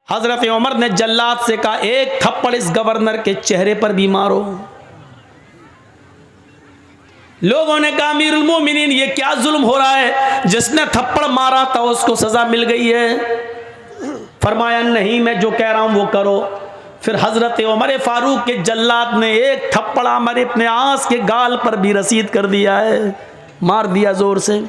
हजरत उमर ने जल्लाद से कहा, एक थप्पड़ इस गवर्नर के चेहरे पर भी मारो। लोगों ने कहा, अमीरुल मोमिनीन ये क्या जुल्म हो रहा है, जिसने थप्पड़ मारा था उसको सजा मिल गई है। फरमाया, नहीं, मैं जो कह रहा हूं वो करो। फिर हजरत उमर फारूक के जल्लाद ने एक थप्पड़ अमर इब्न आस के गाल पर भी रसीद कर दिया है, मार दिया जोर से।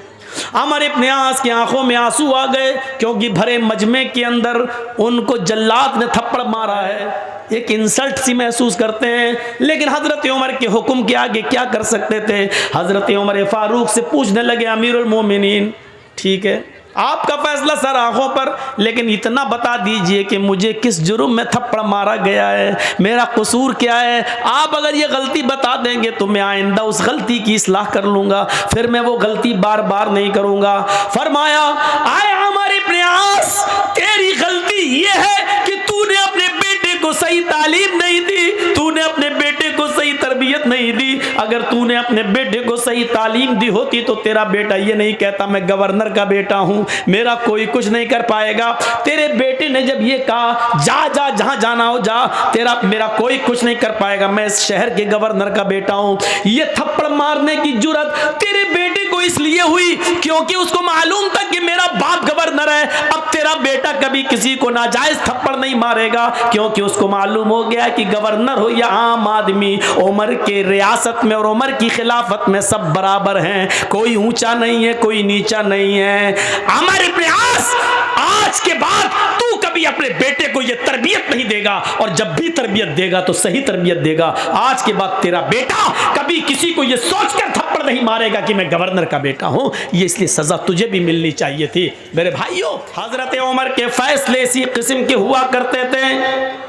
अमर इब्न आस की आंखों में आंसू आ गए, क्योंकि भरे मजमे के अंदर उनको जल्लाद ने थप्पड़ मारा है, एक इंसल्ट सी महसूस करते हैं। लेकिन हजरत उमर के हुक्म के आगे क्या कर सकते थे। हजरत उमर फारूक से पूछने लगे, अमीरुल मोमिनीन ठीक है आपका फैसला सर आंखों पर, लेकिन इतना बता दीजिए कि मुझे किस जुर्म में थप्पड़ मारा गया है, मेरा कसूर क्या है। आप अगर ये गलती बता देंगे तो मैं आइंदा उस गलती की इस्लाह कर लूंगा, फिर मैं वो गलती बार बार नहीं करूंगा। फरमाया, आए अमर इब्न आस, तेरी गलती ये है कि तूने अपने बेटे को सही तालीम नहीं दी, तूने अपने बेटे को सही तरबियत नहीं दी। अगर तूने अपने बेटे को सही तालीम दी होती तो तेरा बेटा ये नहीं कहता मैं गवर्नर का बेटा हूं, मेरा कोई कुछ नहीं कर पाएगा। तेरे बेटे ने जब ये कहा, जा जा जहां जाना हो जा, तेरा मेरा कोई कुछ नहीं कर पाएगा, मैं इस शहर के गवर्नर का बेटा हूं। ये थप्पड़ मारने की जुर्रत तेरे बेटे को इसलिए हुई क्योंकि उसको मालूम था कि मेरा बाप गवर्नर है। अब तेरा बेटा कभी किसी को नाजायज थप्पड़ नहीं मारेगा, क्योंकि उसको मालूम हो गया कि गवर्नर हो या आम आदमी, उमर के रियासत में और उमर की खिलाफत में सब बराबर हैं, कोई ऊंचा नहीं है, कोई नीचा नहीं है। अमर इब्न आस, आज के बाद तू कभी अपने बेटे को यह तरबियत नहीं देगा, और जब भी तरबियत देगा तो सही तरबियत देगा। आज के बाद तेरा बेटा कभी किसी को यह सोचकर थप्पड़ नहीं मारेगा कि मैं गवर्नर का बेटा हूं। ये इसलिए सजा तुझे भी मिलनी चाहिए थी। मेरे भाइयों, हजरत उमर के फैसले इसी किस्म के हुआ करते थे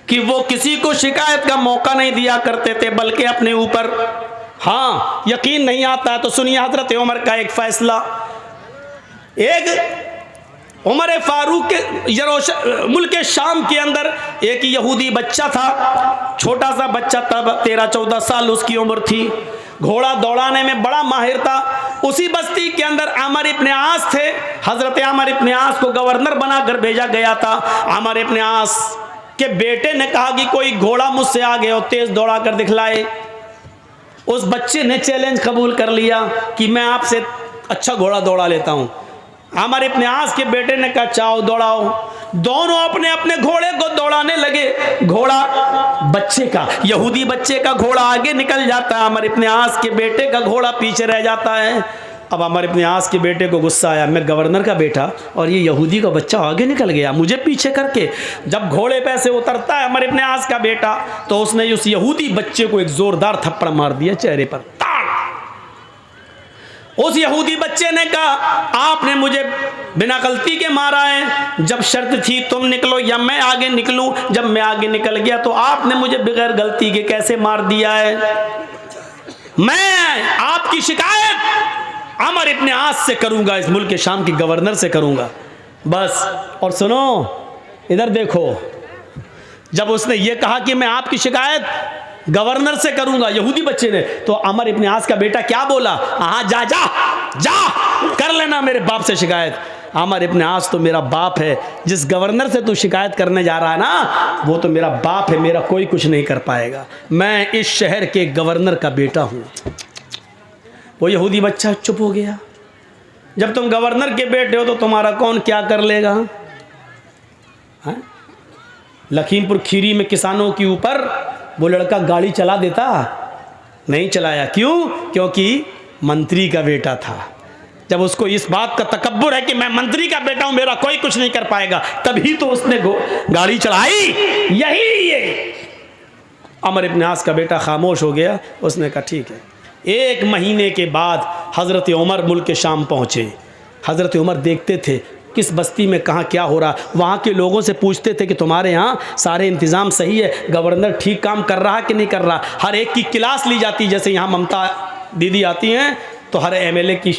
कि वो किसी को शिकायत का मौका नहीं दिया करते थे, बल्कि अपने ऊपर, हाँ यकीन नहीं आता तो सुनिए हजरत उमर का एक फैसला। एक उमर फारूक के मुल्क शाम के अंदर एक यहूदी बच्चा था, छोटा सा बच्चा था, 13-14 साल उसकी उम्र थी, घोड़ा दौड़ाने में बड़ा माहिर था। उसी बस्ती के अंदर अमर इब्न आस थे। हजरत अमर इब्न आस को गवर्नर बनाकर भेजा गया था। अमर इब्न आस के बेटे ने कहा कि कोई घोड़ा मुझसे आगे और तेज दौड़ा कर दिखलाए। उस बच्चे ने चैलेंज कबूल कर लिया कि मैं आपसे अच्छा घोड़ा दौड़ा लेता हूं। अमर इब्न आस के बेटे ने कहा, चाओ दौड़ाओ। दोनों अपने अपने घोड़े को दौड़ाने लगे। घोड़ा बच्चे का, यहूदी बच्चे का घोड़ा आगे निकल जाता है, अमर इब्न आस के बेटे का घोड़ा पीछे रह जाता है। अब अमर इब्न आस के बेटे को गुस्सा आया, मैं गवर्नर का बेटा और ये यहूदी का बच्चा आगे निकल गया मुझे पीछे करके। जब घोड़े पे से उतरता है अमर इब्न आस का बेटा, तो उसने उस यहूदी बच्चे को एक जोरदार थप्पड़ मार दिया चेहरे पर। उस यहूदी बच्चे ने कहा, आपने मुझे बिना गलती के मारा है, जब शर्त थी तुम निकलो या मैं आगे निकलूं, जब मैं आगे निकल गया तो आपने मुझे बगैर गलती के कैसे मार दिया है। मैं आपकी शिकायत अमर इब्न आस से करूंगा, इस मुल्क के शाम के गवर्नर से करूंगा बस। और सुनो इधर देखो, जब उसने ये कहा कि मैं आपकी शिकायत गवर्नर से करूंगा यहूदी बच्चे ने, तो अमर इब्न आस का बेटा क्या बोला, हाँ जा जा जा कर लेना मेरे बाप से शिकायत। अमर इब्न आस तो मेरा बाप है, जिस गवर्नर से तू शिकायत करने जा रहा है ना वो तो मेरा बाप है, मेरा कोई कुछ नहीं कर पाएगा, मैं इस शहर के गवर्नर का बेटा हूं। वो यहूदी बच्चा चुप हो गया। जब तुम गवर्नर के बेटे हो तो तुम्हारा कौन क्या कर लेगा। हाँ? लखीमपुर खीरी में किसानों के ऊपर वो लड़का गाड़ी चला देता, नहीं चलाया। क्यों? क्योंकि मंत्री का बेटा था। जब उसको इस बात का तकब्बुर है कि मैं मंत्री का बेटा हूं, मेरा कोई कुछ नहीं कर पाएगा, तभी तो उसने गाड़ी चलाई। यही ये अमर इब्न आस का बेटा खामोश हो गया। उसने कहा ठीक है। 1 महीने के बाद हज़रत उमर मुल्क शाम पहुँचे। हज़रत उमर देखते थे किस बस्ती में कहाँ क्या हो रहा, वहाँ के लोगों से पूछते थे कि तुम्हारे यहाँ सारे इंतज़ाम सही है, गवर्नर ठीक काम कर रहा है कि नहीं कर रहा। हर एक की क्लास ली जाती, जैसे यहाँ ममता दीदी आती हैं तो हर एमएलए की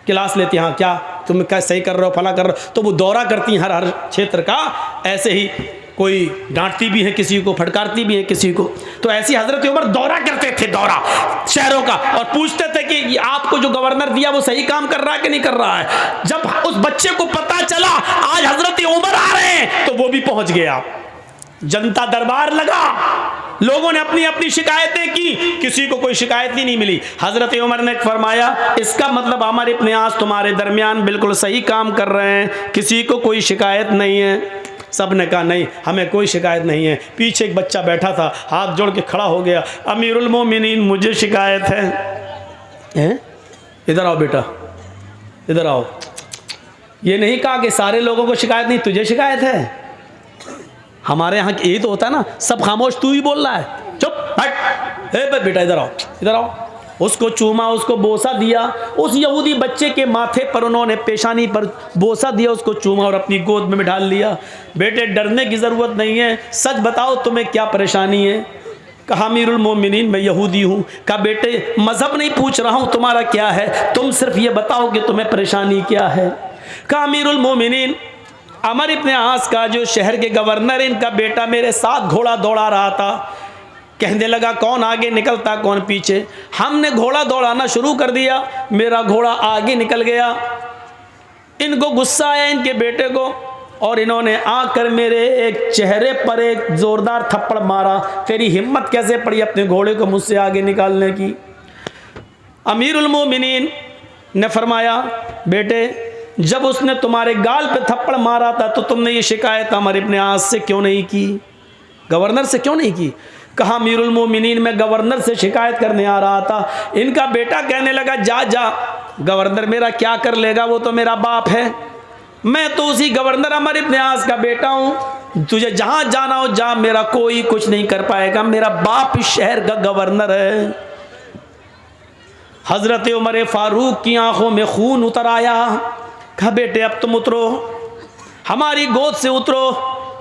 क्लास लेती हैं, हाँ क्या तुम क्या सही कर रहे हो, फला कर रहे हो, तो वो दौरा करती हैं हर क्षेत्र का। ऐसे ही कोई डांटती भी है किसी को, फटकारती भी है किसी को। तो ऐसी हजरत उमर दौरा करते थे, दौरा शहरों का, और पूछते थे कि आपको जो गवर्नर दिया वो सही काम कर रहा है कि नहीं कर रहा है। जब उस बच्चे को पता चला आज हजरत उमर आ रहे हैं तो वो भी पहुंच गया। जनता दरबार लगा, लोगों ने अपनी अपनी शिकायतें की, किसी को कोई शिकायत ही नहीं मिली। हजरत उमर ने फरमाया इसका मतलब अमर इब्न आस तुम्हारे दरमियान बिल्कुल सही काम कर रहे हैं, किसी को कोई शिकायत नहीं है। सब ने कहा नहीं, हमें कोई शिकायत नहीं है। पीछे एक बच्चा बैठा था, हाथ जोड़ के खड़ा हो गया, अमीरुल मोमिनीन मुझे शिकायत है। इधर आओ बेटा, इधर आओ। ये नहीं कहा कि सारे लोगों को शिकायत नहीं, तुझे शिकायत है। हमारे यहाँ यही तो होता है ना, सब खामोश, तू ही बोल रहा है, चुप हट। बेटा इधर आओ, इधर आओ। उसको चूमा, उसको बोसा दिया। उस यहूदी बच्चे के माथे पर उन्होंने पेशानी पर बोसा दिया, उसको चूमा और अपनी गोद में बिठा लिया। बेटे डरने की ज़रूरत नहीं है, सच बताओ तुम्हें क्या परेशानी है। कहा अमीरुल मोमिनीन मैं यहूदी हूँ। कहा बेटे मज़हब नहीं पूछ रहा हूँ तुम्हारा क्या है, तुम सिर्फ ये बताओ कि तुम्हें परेशानी क्या है। कहा अमीरुल मोमिनीन अमर इब्न आस का जो शहर के गवर्नर, इनका बेटा मेरे साथ घोड़ा दौड़ा रहा था। कहने लगा कौन आगे निकलता कौन पीछे। हमने घोड़ा दौड़ाना शुरू कर दिया, मेरा घोड़ा आगे निकल गया। इनको गुस्सा आया इनके बेटे को, और इन्होंने आकर मेरे एक चेहरे पर एक जोरदार थप्पड़ मारा। तेरी हिम्मत कैसे पड़ी अपने घोड़े को मुझसे आगे निकालने की। अमीरुल मोमिनीन ने फरमाया बेटे जब उसने तुम्हारे गाल पे थप्पड़ मारा था तो तुमने ये शिकायत अमर इब्न आस से क्यों नहीं की, गवर्नर से क्यों नहीं की। कहा अमीरुल मोमिनीन मैं गवर्नर से शिकायत करने आ रहा था। इनका बेटा कहने लगा जा जा, गवर्नर मेरा क्या कर लेगा, वो तो मेरा बाप है, मैं तो उसी गवर्नर अमर इब्न आस का बेटा हूँ, तुझे जहाँ जाना हो जा, मेरा कोई कुछ नहीं कर पाएगा, मेरा बाप इस शहर का गवर्नर है। हजरत उमर फारूक की आंखों में खून उतर आया। कहा बेटे अब तुम उतरो, हमारी गोद से उतरो।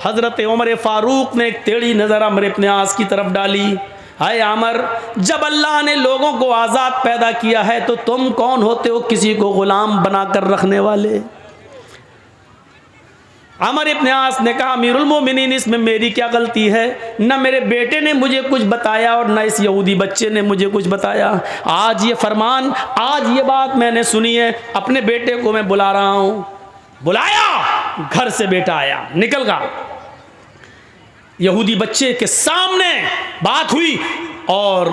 हजरत उमर फारूक ने एक टेढ़ी नज़र अमर इब्न आस की तरफ डाली। हाय अमर, जब अल्लाह ने लोगों को आज़ाद पैदा किया है तो तुम कौन होते हो किसी को गुलाम बनाकर रखने वाले। अमर इब्न आस ने कहा अमीरुल मोमिनीन इसमें मेरी क्या गलती है, न मेरे बेटे ने मुझे कुछ बताया और न इस यहूदी बच्चे ने मुझे कुछ बताया। आज ये फरमान, आज ये बात मैंने सुनी है, अपने बेटे को मैं बुला रहा हूँ। बुलाया, घर से बेटा आया, निकल गया। यहूदी बच्चे के सामने बात हुई और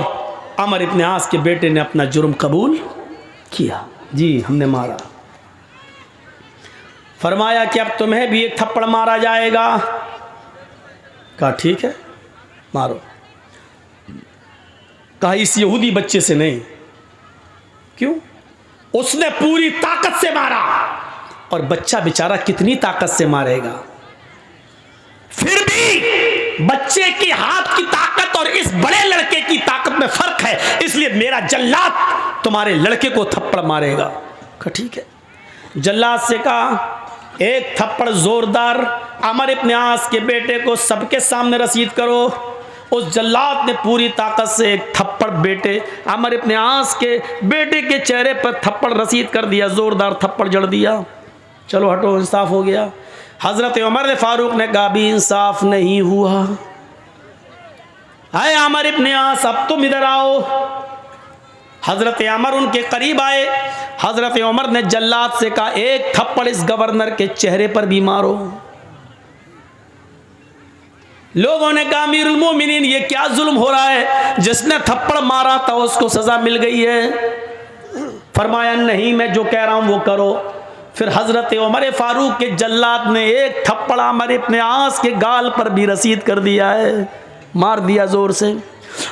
अमर इब्न आस के बेटे ने अपना जुर्म कबूल किया। जी हमने मारा। फरमाया कि अब तुम्हें भी एक थप्पड़ मारा जाएगा। कहा ठीक है मारो। कहा इस यहूदी बच्चे से नहीं। क्यों? उसने पूरी ताकत से मारा, और बच्चा बेचारा कितनी ताकत से मारेगा। फिर भी बच्चे की हाथ की ताकत और इस बड़े लड़के की ताकत में फर्क है, इसलिए मेरा जल्लाद तुम्हारे लड़के को थप्पड़ मारेगा। कहा ठीक है। जल्लाद से कहा एक थप्पड़ जोरदार अमर इब्न आस के बेटे को सबके सामने रसीद करो। उस जल्लाद ने पूरी ताकत से एक थप्पड़ बेटे अमर इब्न आस के बेटे के चेहरे पर थप्पड़ रसीद कर दिया, जोरदार थप्पड़ जड़ दिया। चलो हटो, इंसाफ हो गया। हजरत उमर फारूक ने कहा भी इंसाफ नहीं हुआ। आए अमर इब्न आस अब तुम इधर आओ। हजरत उमर उनके करीब आए। हजरत उमर ने जल्लाद से कहा एक थप्पड़ इस गवर्नर के चेहरे पर भी मारो। लोगों ने कहा अमीरुल मोमिनीन ये क्या जुल्म हो रहा है, जिसने थप्पड़ मारा था उसको सजा मिल गई है। फरमाया नहीं मैं जो कह रहा हूं वो करो। फिर हजरत उमर फारूक के जल्लाद ने एक थप्पड़ अमर इब्न आस के गाल पर भी रसीद कर दिया है, मार दिया जोर से।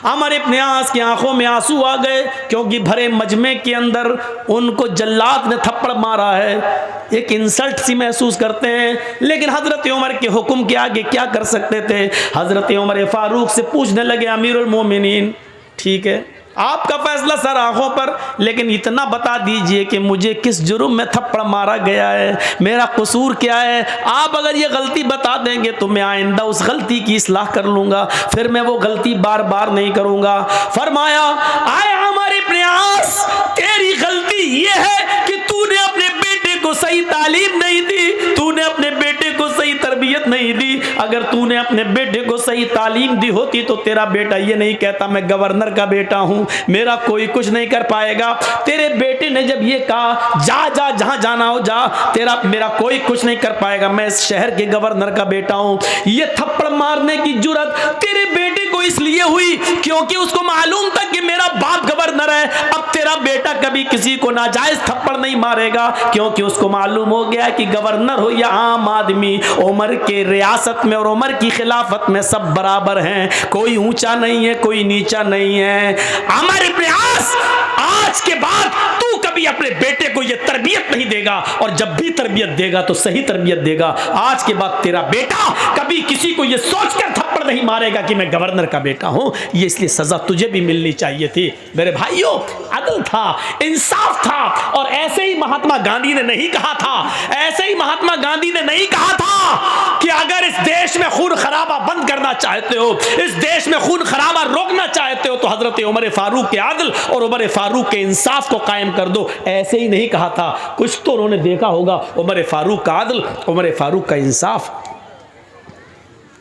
अमर इब्न आस की आंखों में आंसू आ गए, क्योंकि भरे मजमे के अंदर उनको जल्लाद ने थप्पड़ मारा है, एक इंसल्ट सी महसूस करते हैं। लेकिन हजरत उमर के हुक्म के आगे क्या कर सकते थे। हजरत उमर फारूक से पूछने लगे अमीरुल मोमिनीन ठीक है आपका फैसला सर आंखों पर, लेकिन इतना बता दीजिए कि मुझे किस जुर्म में थप्पड़ मारा गया है, मेरा कसूर क्या है। आप अगर ये गलती बता देंगे तो मैं आइंदा उस गलती की इस्लाह कर लूँगा, फिर मैं वो गलती बार बार नहीं करूँगा। फरमाया आए अमर इब्न आस, तेरी गलती ये है कि तूने अपने बेटे को सही तालीम नहीं दी, तूने अपने बेटे को सही तरबियत तरबियत नहीं दी। अगर तूने अपने बेटे को सही तालीम दी होती तो तेरा बेटा ये नहीं कहता मैं गवर्नर का बेटा हूँ, मेरा कोई कुछ नहीं कर पाएगा। तेरे बेटे ने जब ये कहा जा जा जहाँ जाना हो जा, तेरा मेरा कोई कुछ नहीं कर पाएगा, मैं इस शहर के गवर्नर का बेटा हूँ। ये थप्पड़ मारने की जुर्रत तेरे बेटे को इसलिए हुई क्योंकि उसको मालूम था कि मेरा बाप गवर्नर है। अब तेरा बेटा कभी किसी को नाजायज थप्पड़ नहीं मारेगा क्योंकि उसको मालूम हो गया कि गवर्नर हो या आम आदमी, उमर के रियासत में और उमर की खिलाफत में सब बराबर हैं, कोई ऊंचा नहीं है कोई नीचा नहीं है। अमर इब्न आस, आज के बाद तू कभी अपने बेटे को यह तरबियत नहीं देगा, और जब भी तरबियत देगा तो सही तरबियत देगा। आज के बाद तेरा बेटा कभी किसी को यह सोचकर थप्पड़ नहीं मारेगा कि मैं गवर्नर का बेटा हूं। ये इसलिए सजा तुझे भी मिलनी चाहिए थी। मेरे भाइयों, अदल था, इंसाफ था। और ऐसे ही महात्मा गांधी ने नहीं कहा था, ऐसे ही महात्मा गांधी ने नहीं कहा था कि अगर इस देश में खून खराबा बंद करना चाहते हो, इस देश में खून खराबा रोकना चाहते हो, तो हजरत उमर फारूक के आदल और उमर फारूक के इंसाफ को कायम कर दो। ऐसे ही नहीं कहा था, कुछ तो उन्होंने देखा होगा। उमर फारूक का आदल, उमर फारूक का इंसाफ,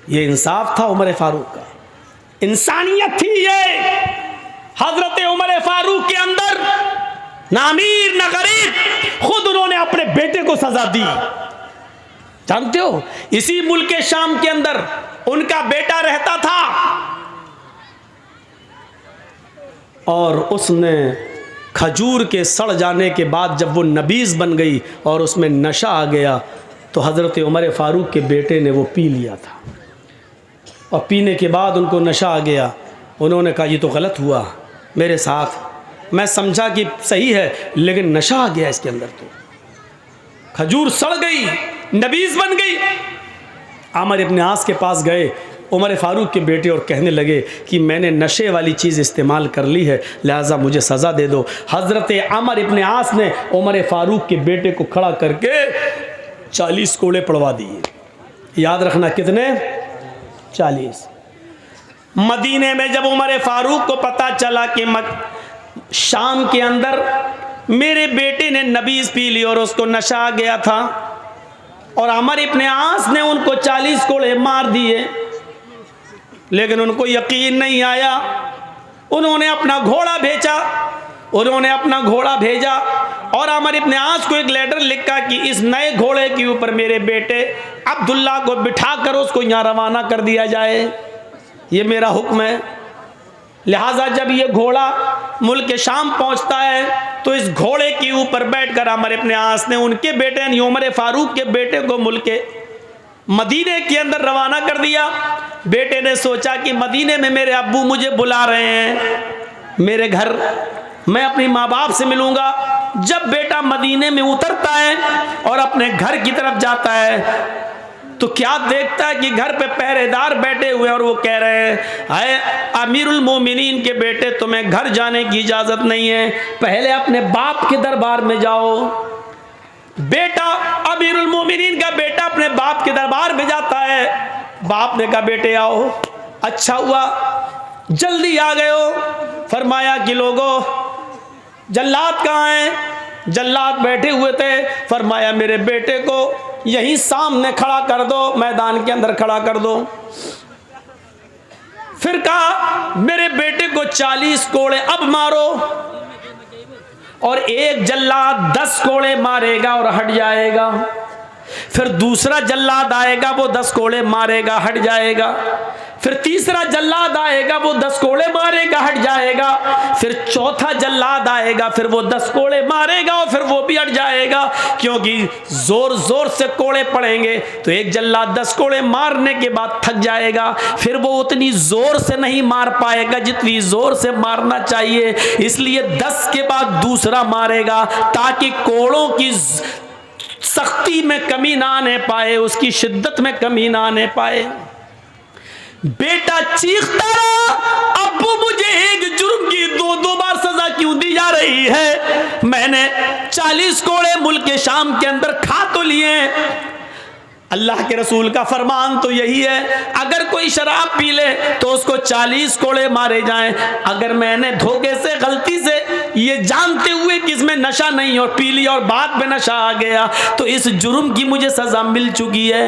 ये इंसाफ था उमर फारूक का, इंसानियत थी ये। हजरत उमर फारूक के अंदर ना अमीर ना गरीब, खुद उन्होंने अपने बेटे को सजा दी। जानते हो, इसी मुल्क के शाम के अंदर उनका बेटा रहता था और उसने खजूर के सड़ जाने के बाद जब वो नबीज़ बन गई और उसमें नशा आ गया, तो हज़रत उमर फारूक के बेटे ने वो पी लिया था। और पीने के बाद उनको नशा आ गया। उन्होंने कहा ये तो गलत हुआ मेरे साथ, मैं समझा कि सही है लेकिन नशा आ गया इसके अंदर, तो खजूर सड़ गई, नबीज़ बन गई। आमिर इब्न आस के पास गए उमर फारूक के बेटे और कहने लगे कि मैंने नशे वाली चीज़ इस्तेमाल कर ली है, लिहाजा मुझे सज़ा दे दो। हज़रत आमिर इब्न आस ने उमर फारूक के बेटे को खड़ा करके 40 कोड़े पड़वा दिए। याद रखना कितने? 40। मदीने में जब उमर फारूक को पता चला कि शाम के अंदर मेरे बेटे ने नबीज़ पी ली और उसको नशा आ गया था, और आमिर इब्न आस ने उनको 40 कोड़े मार दिए, लेकिन उनको यकीन नहीं आया। उन्होंने अपना घोड़ा भेजा और आमिर इब्न आस को एक लेटर लिखा कि इस नए घोड़े के ऊपर मेरे बेटे अब्दुल्ला को बिठा कर उसको यहाँ रवाना कर दिया जाए, ये मेरा हुक्म है। लिहाजा जब ये घोड़ा मुल्क शाम पहुँचता है तो इस घोड़े के ऊपर बैठकर आमिर इब्न आस ने उनके बेटे यानी उमर फारूक के बेटे को मुल्क मदीने के अंदर रवाना कर दिया। बेटे ने सोचा कि मदीने में मेरे अब्बू मुझे बुला रहे हैं मेरे घर, मैं अपनी माँ बाप से मिलूंगा। जब बेटा मदीने में उतरता है और अपने घर की तरफ जाता है तो क्या देखता है कि घर पे पहरेदार बैठे हुए और वो कह रहे हैं, अरे अमीरुल मोमिनीन के बेटे, तुम्हें घर जाने की इजाज़त नहीं है, पहले अपने बाप के दरबार में जाओ। बेटा, अमीरुल मोमिनीन का बेटा अपने बाप के दरबार में जाता है। बाप ने कहा बेटे आओ, अच्छा हुआ जल्दी आ गए हो। फरमाया कि लोगों जल्लाद कहाँ हैं? जल्लाद बैठे हुए थे। फरमाया मेरे बेटे को यहीं सामने खड़ा कर दो, मैदान के अंदर खड़ा कर दो। फिर कहा मेरे बेटे को 40 कोड़े अब मारो, और एक जल्लाद 10 कोड़े मारेगा और हट जाएगा। फिर दूसरा जल्लाद आएगा, वो 10 कोड़े मारेगा, हट जाएगा। फिर तीसरा जल्लाद आएगा, वो 10 कोड़े मारेगा, हट जाएगा। फिर चौथा जल्लाद आएगा, फिर वो 10 कोड़े मारेगा और फिर वो भी हट जाएगा, क्योंकि जोर जोर से कोड़े पड़ेंगे तो एक जल्लाद 10 कोड़े मारने के बाद थक जाएगा, फिर वो उतनी जोर से नहीं मार पाएगा जितनी जोर से मारना चाहिए, इसलिए 10 के बाद दूसरा मारेगा ताकि कोड़ों की सख्ती में कमी ना आने पाए, उसकी शिद्दत में कमी ना आने पाए। बेटा चीखता रहा, अब्बू मुझे एक जुर्म की 2 बार सजा क्यों दी जा रही है? मैंने 40 कोड़े मुल्क शाम के अंदर खा तो लिए। अल्लाह के रसूल का फरमान तो यही है, अगर कोई शराब पी ले तो उसको 40 कोड़े मारे जाएं। अगर मैंने धोखे से गलती से ये जानते हुए कि इसमें नशा नहीं और पी लिया और बाद में नशा आ गया तो इस जुर्म की मुझे सजा मिल चुकी है।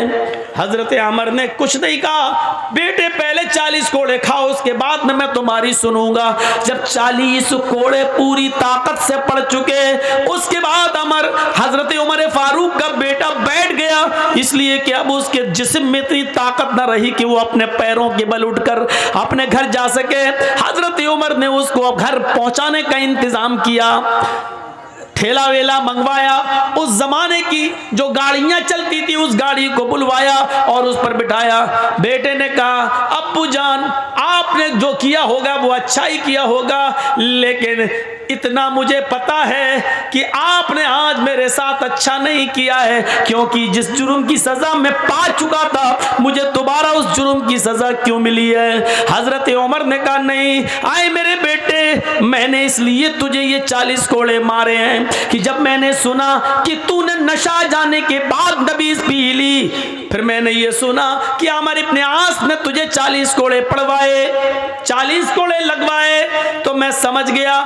हजरत अमर ने कुछ नहीं कहा, बेटे पहले 40 कोड़े खाओ, उसके बाद में मैं तुम्हारी सुनूंगा। जब 40 कोड़े पूरी ताकत से पड़ चुके उसके बाद अमर हजरत उमर फारूक का बेटा बैठ गया, इसलिए कि अब उसके जिस्म में इतनी ताकत न रही कि वो अपने पैरों के बल उठकर अपने घर जा सके। हजरत उमर ने उसको घर पहुंचाने का इंतजाम किया, ठेला वेला मंगवाया, उस जमाने की जो गाड़ियां चलती थी उस गाड़ी को बुलवाया और उस पर बिठाया। बेटे ने कहा, अब्बू जान आपने जो किया होगा वो अच्छा ही किया होगा, लेकिन इतना मुझे पता है कि आपने आज मेरे साथ अच्छा नहीं किया है, क्योंकि जिस जुर्म की सजा मैं पा चुका था मुझे दोबारा उस जुर्म की सजा क्यों मिली है। हजरत उमर ने कहा, नहीं आए मेरे बेटे, मैंने इसलिए तुझे ये 40 कोड़े मारे हैं कि जब मैंने सुना कि तूने नशा जाने के बाद नबीज पी ली, फिर मैंने ये सुना कि अमर इब्ने आस ने तुझे 40 कोड़े पड़वाए, 40 कोड़े लगवाए, तो मैं समझ गया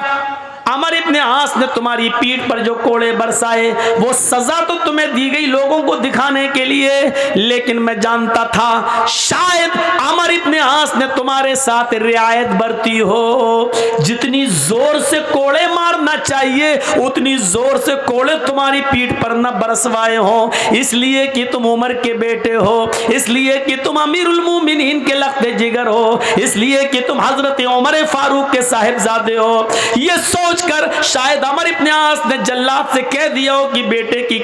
अमर इब्ने आस ने तुम्हारी पीठ पर जो कोड़े बरसाए वो सजा तो तुम्हें दी गई लोगों को दिखाने के लिए, लेकिन मैं जानता था शायद अमर इब्ने आस ने तुम्हारे साथ रियायत बरती हो। जितनी जोर से कोड़े मारना चाहिए उतनी जोर से कोड़े तुम्हारी पीठ पर न बरसवाए हो, इसलिए कि तुम उमर के बेटे हो, इसलिए कि तुम अमीरुल मोमिनीन के लख्ते जिगर हो, इसलिए कि तुम हजरत उमर फारूक के साहिबजादे हो। ये सोच कर शायद अमर इब्ने आस ने जल्लाद से कह दिया हो कि बेटे की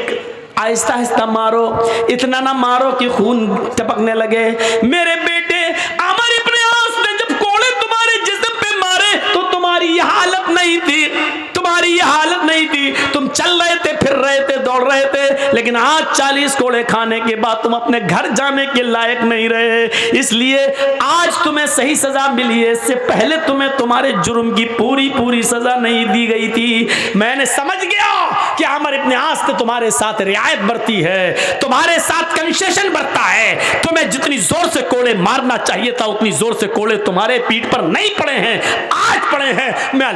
आहिस्ता आहिस्ता मारो, इतना ना मारो कि खून टपकने लगे। मेरे बेटे अमर इब्ने आस ने जब कोड़े तुम्हारे जिस्म पे मारे तो तुम्हारी ये हालत नहीं थी, तुम्हारी ये हालत नहीं थी, तुम चल रहे थे, फिर रहे थे, दौड़ रहे थे, लेकिन आज 40 कोड़े खाने के बाद तुम अपने घर जाने के लायक नहीं रहे, इसलिए आज तुम्हें सही सजा मिली है। इससे पहले तुम्हें तुम्हारे जुर्म की पूरी पूरी सजा नहीं दी गई थी। मैंने समझ गया कि अमर इब्ने आस ने तुम्हारे साथ रियायत बरती है, तुम्हारे साथ कंसेशन बरता है, तुम्हें जितनी जोर से कोड़े मारना चाहिए था उतनी जोर से कोड़े तुम्हारे पीठ पर नहीं पड़े हैं, आज पड़े हैं। मैं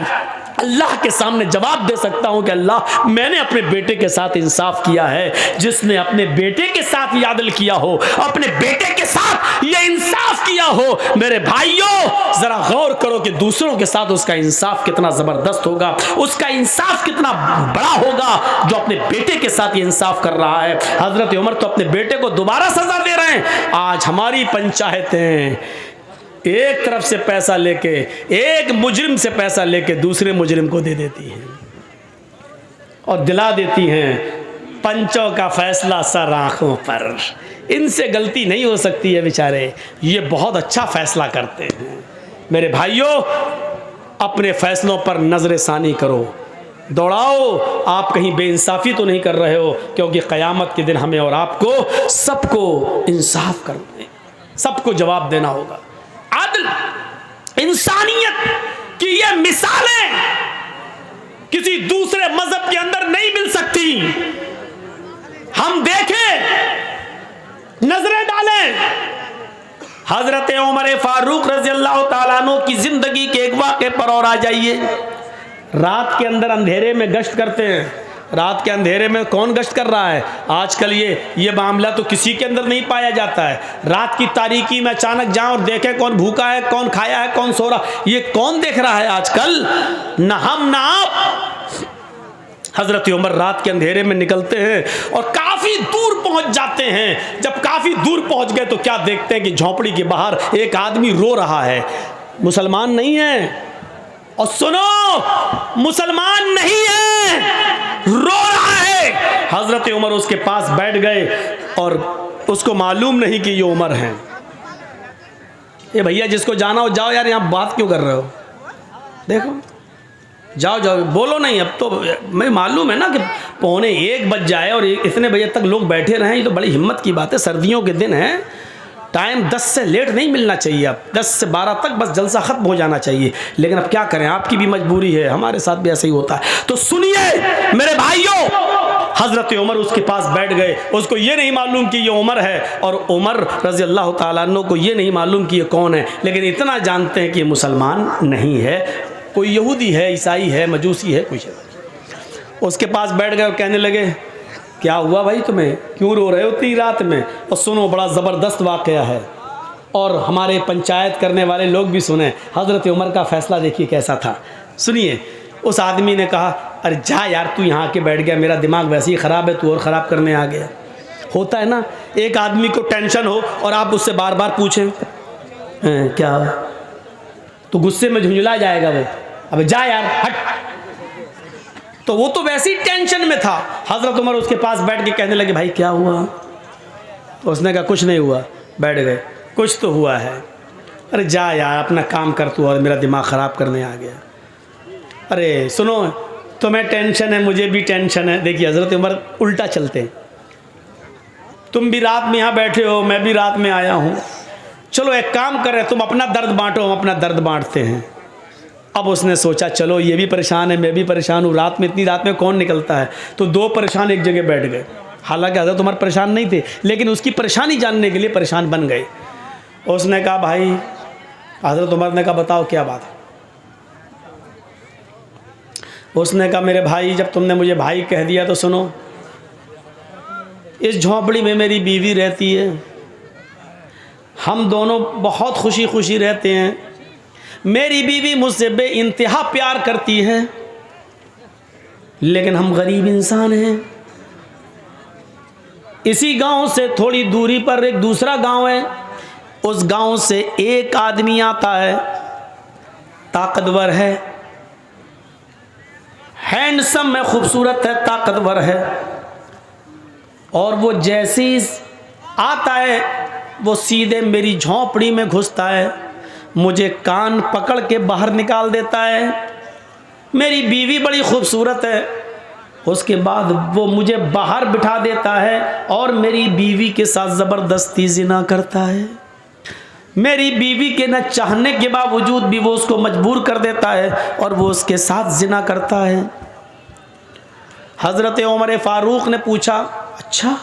अल्लाह के सामने जवाब दे सकता हूं कि अल्लाह मैंने अपने बेटे के साथ इंसाफ किया है। जिसने अपने बेटे के साथ ये आदल किया हो, अपने बेटे के साथ ये इंसाफ किया हो, मेरे भाइयों जरा गौर करो कि दूसरों के साथ उसका इंसाफ कितना जबरदस्त होगा, उसका इंसाफ कितना बड़ा होगा जो अपने बेटे के साथ ये इंसाफ कर रहा है। हजरत उमर तो अपने बेटे को दोबारा सजा दे रहे हैं। आज हमारी पंचायतें एक तरफ से पैसा लेके, एक मुजरिम से पैसा लेके दूसरे मुजरिम को दे देती हैं और दिला देती हैं पंचों का फैसला सर आंखों पर। इनसे गलती नहीं हो सकती है बेचारे, ये बहुत अच्छा फैसला करते हैं। मेरे भाइयों अपने फैसलों पर नजर सानी करो, दौड़ाओ, आप कहीं बेइंसाफी तो नहीं कर रहे हो, क्योंकि क़यामत के दिन हमें और आपको सबको इंसाफ करना, सबको जवाब देना होगा। आदल, इंसानियत की ये मिसालें किसी दूसरे मजहब के अंदर नहीं मिल सकती। हम देखें, नजरें डालें, हजरत उमर फारूक रज़ी अल्लाह ताला अन्हु की जिंदगी के एक वाक़े पर और आ जाइए। रात के अंदर अंधेरे में गश्त करते हैं। रात के अंधेरे में कौन गश्त कर रहा है? आजकल ये मामला तो किसी के अंदर नहीं पाया जाता है। रात की तारीकी में अचानक जाएं और देखें कौन भूखा है, कौन खाया है, कौन सो रहा, ये कौन देख रहा है आजकल? न हम न आप। हजरत उमर रात के अंधेरे में निकलते हैं और काफ़ी दूर पहुंच जाते हैं। जब काफ़ी दूर पहुंच गए तो क्या देखते हैं कि झोंपड़ी के बाहर एक आदमी रो रहा है। मुसलमान नहीं है, और सुनो मुसलमान नहीं है, रो रहा है। हजरत उमर उसके पास बैठ गए और उसको मालूम नहीं कि ये उमर है। ये भैया जिसको जाना हो जाओ यार, यहाँ बात क्यों कर रहे हो? देखो जाओ जाओ, बोलो नहीं। अब तो मैं मालूम है ना कि 1:45 बज जाए और इतने बजे तक लोग बैठे रहें, ये तो बड़ी हिम्मत की बात है। सर्दियों के दिन है, टाइम 10 से लेट नहीं मिलना चाहिए। अब 10 से 12 तक बस जलसा ख़त्म हो जाना चाहिए, लेकिन अब क्या करें, आपकी भी मजबूरी है, हमारे साथ भी ऐसे ही होता है। तो सुनिए मेरे भाइयों, हज़रत उमर उसके पास बैठ गए। उसको ये नहीं मालूम कि ये उमर है, और उमर रज़ी अल्लाह ताला अन्हु को ये नहीं मालूम कि ये कौन है, लेकिन इतना जानते हैं कि ये मुसलमान नहीं है। कोई यहूदी है, ईसाई है, मजूसी है, कुछ है। उसके पास बैठ गए और कहने लगे क्या हुआ भाई तुम्हें, क्यों रो रहे हो इतनी रात में? और सुनो बड़ा ज़बरदस्त वाक़या है और हमारे पंचायत करने वाले लोग भी सुने। हज़रत उमर का फ़ैसला देखिए कैसा था, सुनिए। उस आदमी ने कहा अरे जा यार तू यहाँ आके बैठ गया, मेरा दिमाग वैसे ही ख़राब है, तू और ख़राब करने आ गया। होता है ना, एक आदमी को टेंशन हो और आप उससे बार बार पूछें क्या, तो गुस्से में झुंझला जाएगा वो, अब जा यार हट। तो वो तो वैसे ही टेंशन में था। हज़रत उमर उसके पास बैठ के कहने लगे भाई क्या हुआ? तो उसने कहा कुछ नहीं हुआ। बैठ गए, कुछ तो हुआ है। अरे जा यार अपना काम कर तू, और मेरा दिमाग ख़राब करने आ गया। अरे सुनो तुम्हें टेंशन है, मुझे भी टेंशन है। देखिए हज़रत उमर उल्टा चलते हैं, तुम भी रात में यहाँ बैठे हो, मैं भी रात में आया हूँ, चलो एक काम करें, तुम अपना दर्द बांटो, हम अपना दर्द बांटते हैं। अब उसने सोचा चलो ये भी परेशान है, मैं भी परेशान हूँ, रात में इतनी रात में कौन निकलता है। तो दो परेशान एक जगह बैठ गए। हालांकि हज़रत उमर परेशान नहीं थे, लेकिन उसकी परेशानी जानने के लिए परेशान बन गए। उसने कहा भाई, हज़रत उमर ने कहा बताओ क्या बात है। उसने कहा मेरे भाई जब तुमने मुझे भाई कह दिया तो सुनो, इस झोंपड़ी में मेरी बीवी रहती है, हम दोनों बहुत खुशी खुशी रहते हैं। मेरी बीवी मुझसे बेइंतहा प्यार करती है, लेकिन हम गरीब इंसान हैं। इसी गांव से थोड़ी दूरी पर एक दूसरा गांव है, उस गांव से एक आदमी आता है, ताकतवर है, हैंडसम है, खूबसूरत है, ताकतवर है। और वो जैसे ही आता है वो सीधे मेरी झोंपड़ी में घुसता है, मुझे कान पकड़ के बाहर निकाल देता है। मेरी बीवी बड़ी खूबसूरत है, उसके बाद वो मुझे बाहर बिठा देता है और मेरी बीवी के साथ ज़बरदस्ती ज़िना करता है। मेरी बीवी के न चाहने के बावजूद भी वो उसको मजबूर कर देता है और वो उसके साथ ज़िना करता है। हज़रत उमर फ़ारूक ने पूछा अच्छा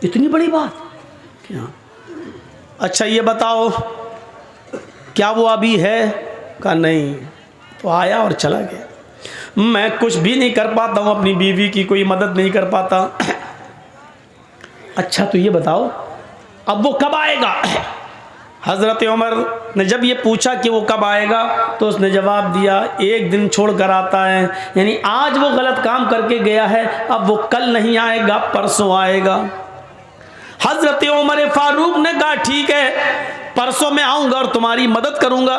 इतनी बड़ी बात क्या? अच्छा ये बताओ क्या वो अभी है? कहा नहीं। तो आया और चला गया। मैं कुछ भी नहीं कर पाता हूँ, अपनी बीवी की कोई मदद नहीं कर पाता। अच्छा तो ये बताओ अब वो कब आएगा? हज़रत उमर ने जब ये पूछा कि वो कब आएगा तो उसने जवाब दिया एक दिन छोड़ कर आता है, यानी आज वो गलत काम करके गया है, अब वो कल नहीं आएगा, परसों आएगा। हज़रत उमर फ़ारूक ने कहा ठीक है परसों मैं आऊँगा और तुम्हारी मदद करूँगा।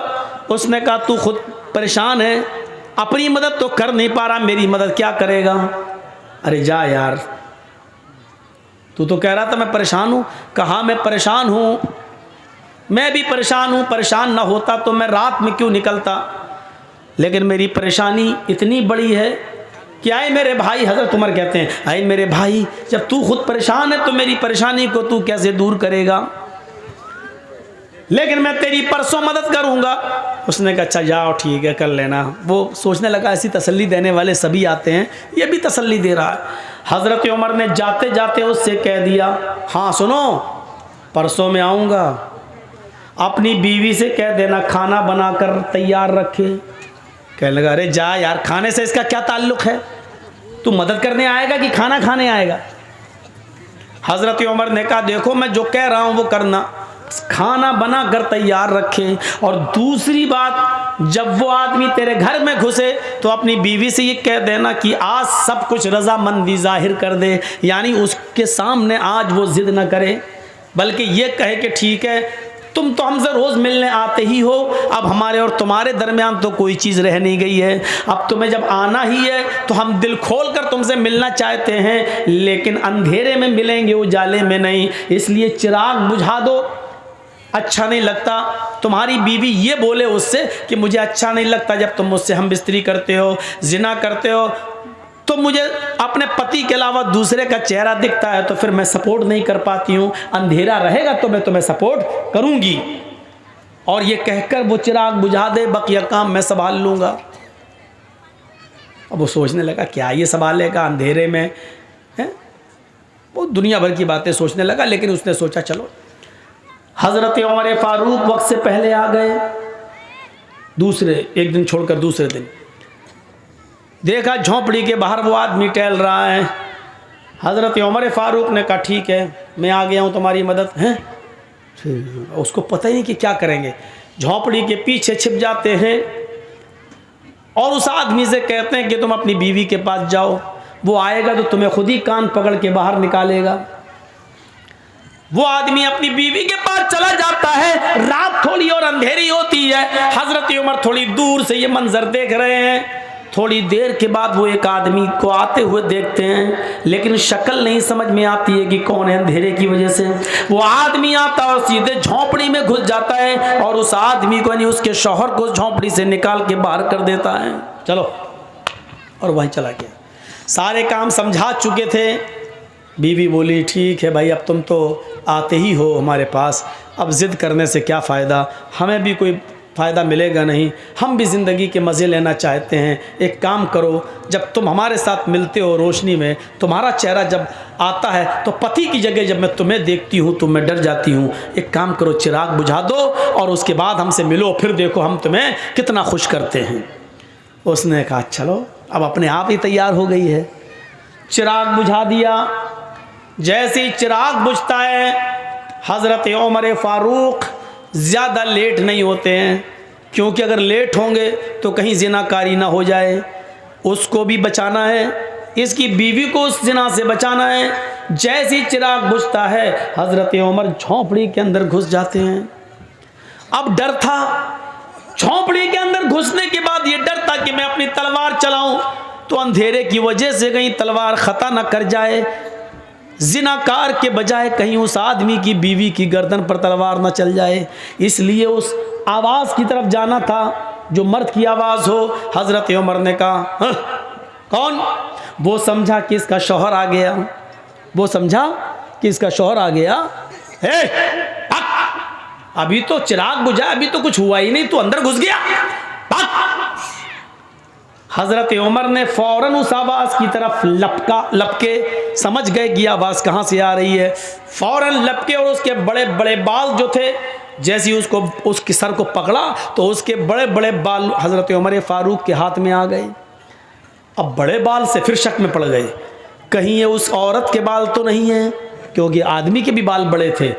उसने कहा तू खुद परेशान है, अपनी मदद तो कर नहीं पा रहा, मेरी मदद क्या करेगा? अरे जा यार, तू तो कह रहा था मैं परेशान हूँ। कहा मैं परेशान हूँ, मैं भी परेशान हूँ, परेशान ना होता तो मैं रात में क्यों निकलता, लेकिन मेरी परेशानी इतनी बड़ी है कि आए मेरे भाई, हज़रत उमर कहते हैं आए मेरे भाई, जब तू खुद परेशान है तो मेरी परेशानी को तू कैसे दूर करेगा, लेकिन मैं तेरी परसों मदद करूँगा। उसने कहा अच्छा जाओ ठीक है कर लेना। वो सोचने लगा ऐसी तसल्ली देने वाले सभी आते हैं, ये भी तसल्ली दे रहा है। हज़रत उमर ने जाते जाते उससे कह दिया हाँ सुनो परसों में आऊँगा, अपनी बीवी से कह देना खाना बनाकर तैयार रखे। कहने लगा अरे जा यार, खाने से इसका क्या ताल्लुक़ है, तू मदद करने आएगा कि खाना खाने आएगा? हज़रत उमर ने कहा देखो मैं जो कह रहा हूँ वो करना, खाना बना कर तैयार रखे। और दूसरी बात, जब वो आदमी तेरे घर में घुसे तो अपनी बीवी से ये कह देना कि आज सब कुछ रजामंदी जाहिर कर दे, यानी उसके सामने आज वो जिद न करे, बल्कि ये कहे कि ठीक है तुम तो हमसे रोज़ मिलने आते ही हो, अब हमारे और तुम्हारे दरमियान तो कोई चीज़ रह नहीं गई है, अब तुम्हें जब आना ही है तो हम दिल खोल कर तुमसे मिलना चाहते हैं, लेकिन अंधेरे में मिलेंगे उजाले में नहीं, इसलिए चिराग बुझा दो। अच्छा नहीं लगता, तुम्हारी बीवी ये बोले उससे कि मुझे अच्छा नहीं लगता जब तुम मुझसे हम बिस्तरी करते हो, जिना करते हो, तो मुझे अपने पति के अलावा दूसरे का चेहरा दिखता है तो फिर मैं सपोर्ट नहीं कर पाती हूँ, अंधेरा रहेगा तो मैं तुम्हें सपोर्ट करूँगी। और ये कहकर वो चिराग बुझा दे, बकिया काम मैं संभाल लूँगा। अब वो सोचने लगा क्या ये संभालेगा अंधेरे में, है? वो दुनिया भर की बातें सोचने लगा, लेकिन उसने सोचा चलो। हज़रत उमर फ़ारूक वक्त से पहले आ गए। दूसरे एक दिन छोड़कर दूसरे दिन देखा झोंपड़ी के बाहर वो आदमी टहल रहा है। हज़रत उमर फारूक ने कहा ठीक है मैं आ गया हूँ तुम्हारी मदद है। उसको पता ही नहीं कि क्या करेंगे, झोंपड़ी के पीछे छिप जाते हैं और उस आदमी से कहते हैं कि तुम अपनी बीवी के पास जाओ, वो आएगा तो तुम्हें खुद ही कान पकड़ के बाहर निकालेगा। वो आदमी अपनी बीवी के पास चला जाता है। रात थोड़ी और अंधेरी होती है। हजरत उमर थोड़ी दूर से ये मंजर देख रहे हैं। थोड़ी देर के बाद वो एक आदमी को आते हुए देखते हैं, लेकिन शक्ल नहीं समझ में आती है कि कौन है, अंधेरे की वजह से। वो आदमी आता और सीधे झोंपड़ी में घुस जाता है और उस आदमी को यानी उसके शौहर को झोंपड़ी से निकाल के बाहर कर देता है। चलो, और वहीं चला गया। सारे काम समझा चुके थे। बीवी बोली ठीक है भाई, अब तुम तो आते ही हो हमारे पास, अब ज़िद करने से क्या फ़ायदा, हमें भी कोई फ़ायदा मिलेगा नहीं, हम भी ज़िंदगी के मज़े लेना चाहते हैं। एक काम करो, जब तुम हमारे साथ मिलते हो रोशनी में, तुम्हारा चेहरा जब आता है तो पति की जगह जब मैं तुम्हें देखती हूँ तो मैं डर जाती हूँ। एक काम करो, चिराग बुझा दो और उसके बाद हमसे मिलो, फिर देखो हम तुम्हें कितना खुश करते हैं। उसने कहा चलो, अब अपने आप ही तैयार हो गई है। चिराग बुझा दिया। जैसे ही चिराग बुझता है, हज़रत उमर फारूक ज़्यादा लेट नहीं होते हैं, क्योंकि अगर लेट होंगे तो कहीं ज़िनाकारी ना हो जाए, उसको भी बचाना है, इसकी बीवी को उस ज़िना से बचाना है। जैसे ही चिराग बुझता है, हज़रत उमर झोंपड़ी के अंदर घुस जाते हैं। अब डर था, झोंपड़ी के अंदर घुसने के बाद ये डर था कि मैं अपनी तलवार चलाऊं तो अंधेरे की वजह से कहीं तलवार खता न कर जाए, जिनाकार के बजाय कहीं उस आदमी की बीवी की गर्दन पर तलवार न चल जाए। इसलिए उस आवाज़ की तरफ जाना था जो मर्द की आवाज़ हो। हज़रत उमर ने कहा कौन? वो समझा कि इसका शौहर आ गया, वो समझा कि इसका शौहर आ गया। अभी तो चिराग बुझा, अभी तो कुछ हुआ ही नहीं, तू अंदर घुस गया। हज़रत उमर ने फ़ौरन उस आवाज़ की तरफ लपके, समझ गए कि आवाज़ कहाँ से आ रही है। फ़ौरन लपके और उसके बड़े बड़े बाल जो थे, जैसे ही उसको उसके सर को पकड़ा तो उसके बड़े बड़े बाल हज़रत उमर फारूक के हाथ में आ गए। अब बड़े बाल से फिर शक में पड़ गए, कहीं ये उस औरत के बाल तो नहीं है, क्योंकि आदमी के भी बाल बड़े थे।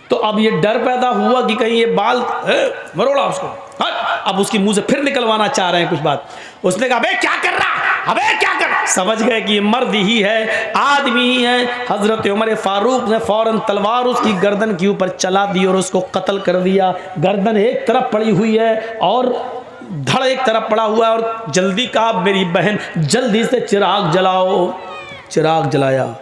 तो अब ये डर पैदा हुआ कि कहीं ये बाल मरोड़ा उसको, अब उसकी मुंह से फिर निकलवाना चाह रहे हैं कुछ बात। उसने कहा अबे क्या कर रहा, अबे क्या कर रहा? समझ गए कि ये मर्द ही है, आदमी ही है। हज़रत उमर फारूक ने फ़ौरन तलवार उसकी गर्दन के ऊपर चला दी और उसको कत्ल कर दिया। गर्दन एक तरफ पड़ी हुई है और धड़ एक तरफ पड़ा हुआ है। और जल्दी कहा मेरी बहन जल्दी से चिराग जलाओ। चिराग जलाया।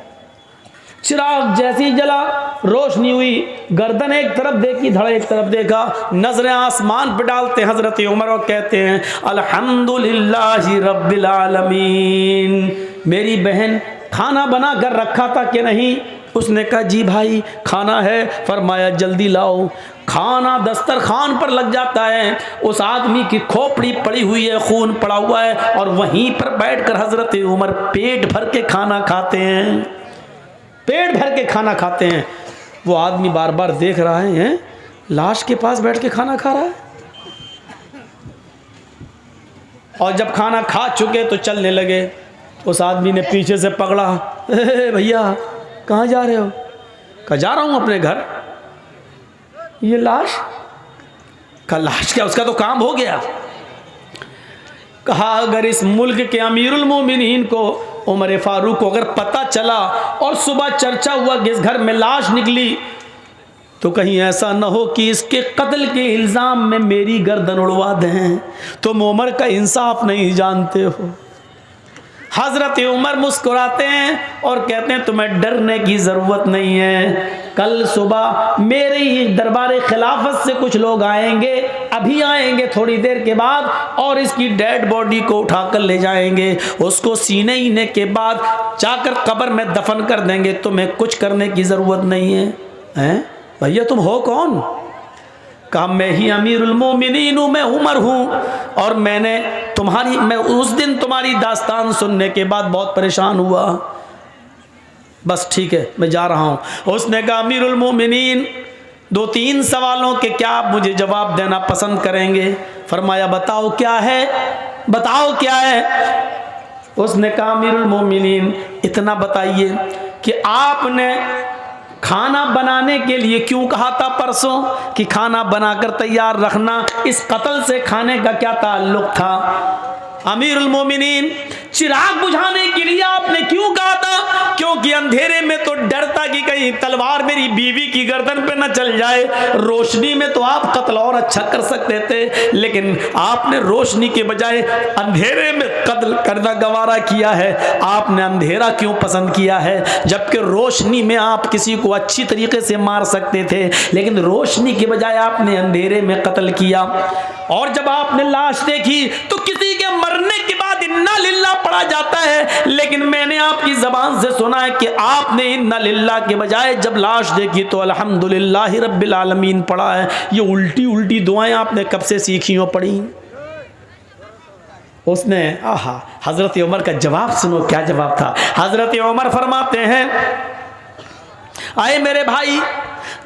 चिराग जैसे ही जला, रोशनी हुई, गर्दन एक तरफ देखी, धड़ एक तरफ देखा, नजरें आसमान पे डालते हज़रत उमर और कहते हैं अल्हम्दुलिल्लाहि रब्बिल आलमीन। मेरी बहन खाना बना कर रखा था कि नहीं? उसने कहा जी भाई खाना है। फरमाया जल्दी लाओ। खाना दस्तरखान पर लग जाता है। उस आदमी की खोपड़ी पड़ी हुई है, खून पड़ा हुआ है, और वहीं पर बैठकर हज़रत उमर पेट भर के खाना खाते हैं, पेट भर के खाना खाते हैं। वो आदमी बार बार देख रहा है, लाश के पास बैठ के खाना खा रहा है। और जब खाना खा चुके तो चलने लगे। उस आदमी ने पीछे से पकड़ा, भैया कहाँ जा रहे हो? कहा जा रहा हूँ अपने घर। ये लाश? कहा लाश क्या, उसका तो काम हो गया। कहा अगर इस मुल्क के अमीरुल मोमिनीन को उमर फारूक को अगर पता चला और सुबह चर्चा हुआ कि इस घर में लाश निकली, तो कहीं ऐसा न हो कि इसके कत्ल के इल्ज़ाम में मेरी गर्दन उड़वा दें। तुम उमर का इंसाफ नहीं जानते हो। हज़रत उमर मुस्कुराते हैं और कहते हैं तुम्हें डरने की ज़रूरत नहीं है। कल सुबह मेरे ही दरबार खिलाफत से कुछ लोग आएंगे, अभी आएंगे थोड़ी देर के बाद, और इसकी डेड बॉडी को उठाकर ले जाएंगे। उसको सीने हीने के बाद जाकर कब्र में दफन कर देंगे। तुम्हें कुछ करने की ज़रूरत नहीं है। हैं भैया तुम हो कौन? कहा मैं ही अमीरुल मोमिनीन हूँ, मैं उमर हूँ, और मैं उस दिन तुम्हारी दास्तान सुनने के बाद बहुत परेशान हुआ। बस ठीक है मैं जा रहा हूँ। उसने कहा अमीरुल मोमिनीन 2-3 सवालों के क्या आप मुझे जवाब देना पसंद करेंगे? फरमाया बताओ क्या है, बताओ क्या है। उसने कहा अमीरुल मोमिनीन इतना बताइए कि आपने खाना बनाने के लिए क्यों कहा था परसों कि खाना बनाकर तैयार रखना, इस कत्ल से खाने का क्या ताल्लुक था। अमीरुल मोमिनीन चिराग बुझाने के लिए आपने क्यों कहा था, क्योंकि अंधेरे में तो डरता कि कहीं तलवार मेरी बीवी की गर्दन पे न चल जाए, रोशनी में तो आप कत्ल और अच्छा कर सकते थे, लेकिन आपने रोशनी के बजाय अंधेरे में कत्ल करना गवारा किया है। आपने अंधेरा क्यों पसंद किया है, जबकि रोशनी में आप किसी को अच्छी तरीके से मार सकते थे, लेकिन रोशनी के बजाय आपने अंधेरे में कत्ल किया। और जब आपने लाश देखी तो किसी के मरने के बाद इन्ना लिल्लाह पढ़ा जाता है, लेकिन मैंने आपकी जबान से सुना है कि आपने इन्ना लिल्लाह के बजाय जब लाश देखी तो अल्हम्दुलिल्लाहि रब्बिल आलमीन पढ़ा है। ये उल्टी उल्टी दुआएं आपने कब से सीखी हो, पढ़ी? उसने आहा, हजरत उमर का जवाब सुनो, क्या जवाब था। हजरत उमर फरमाते हैं आए मेरे भाई,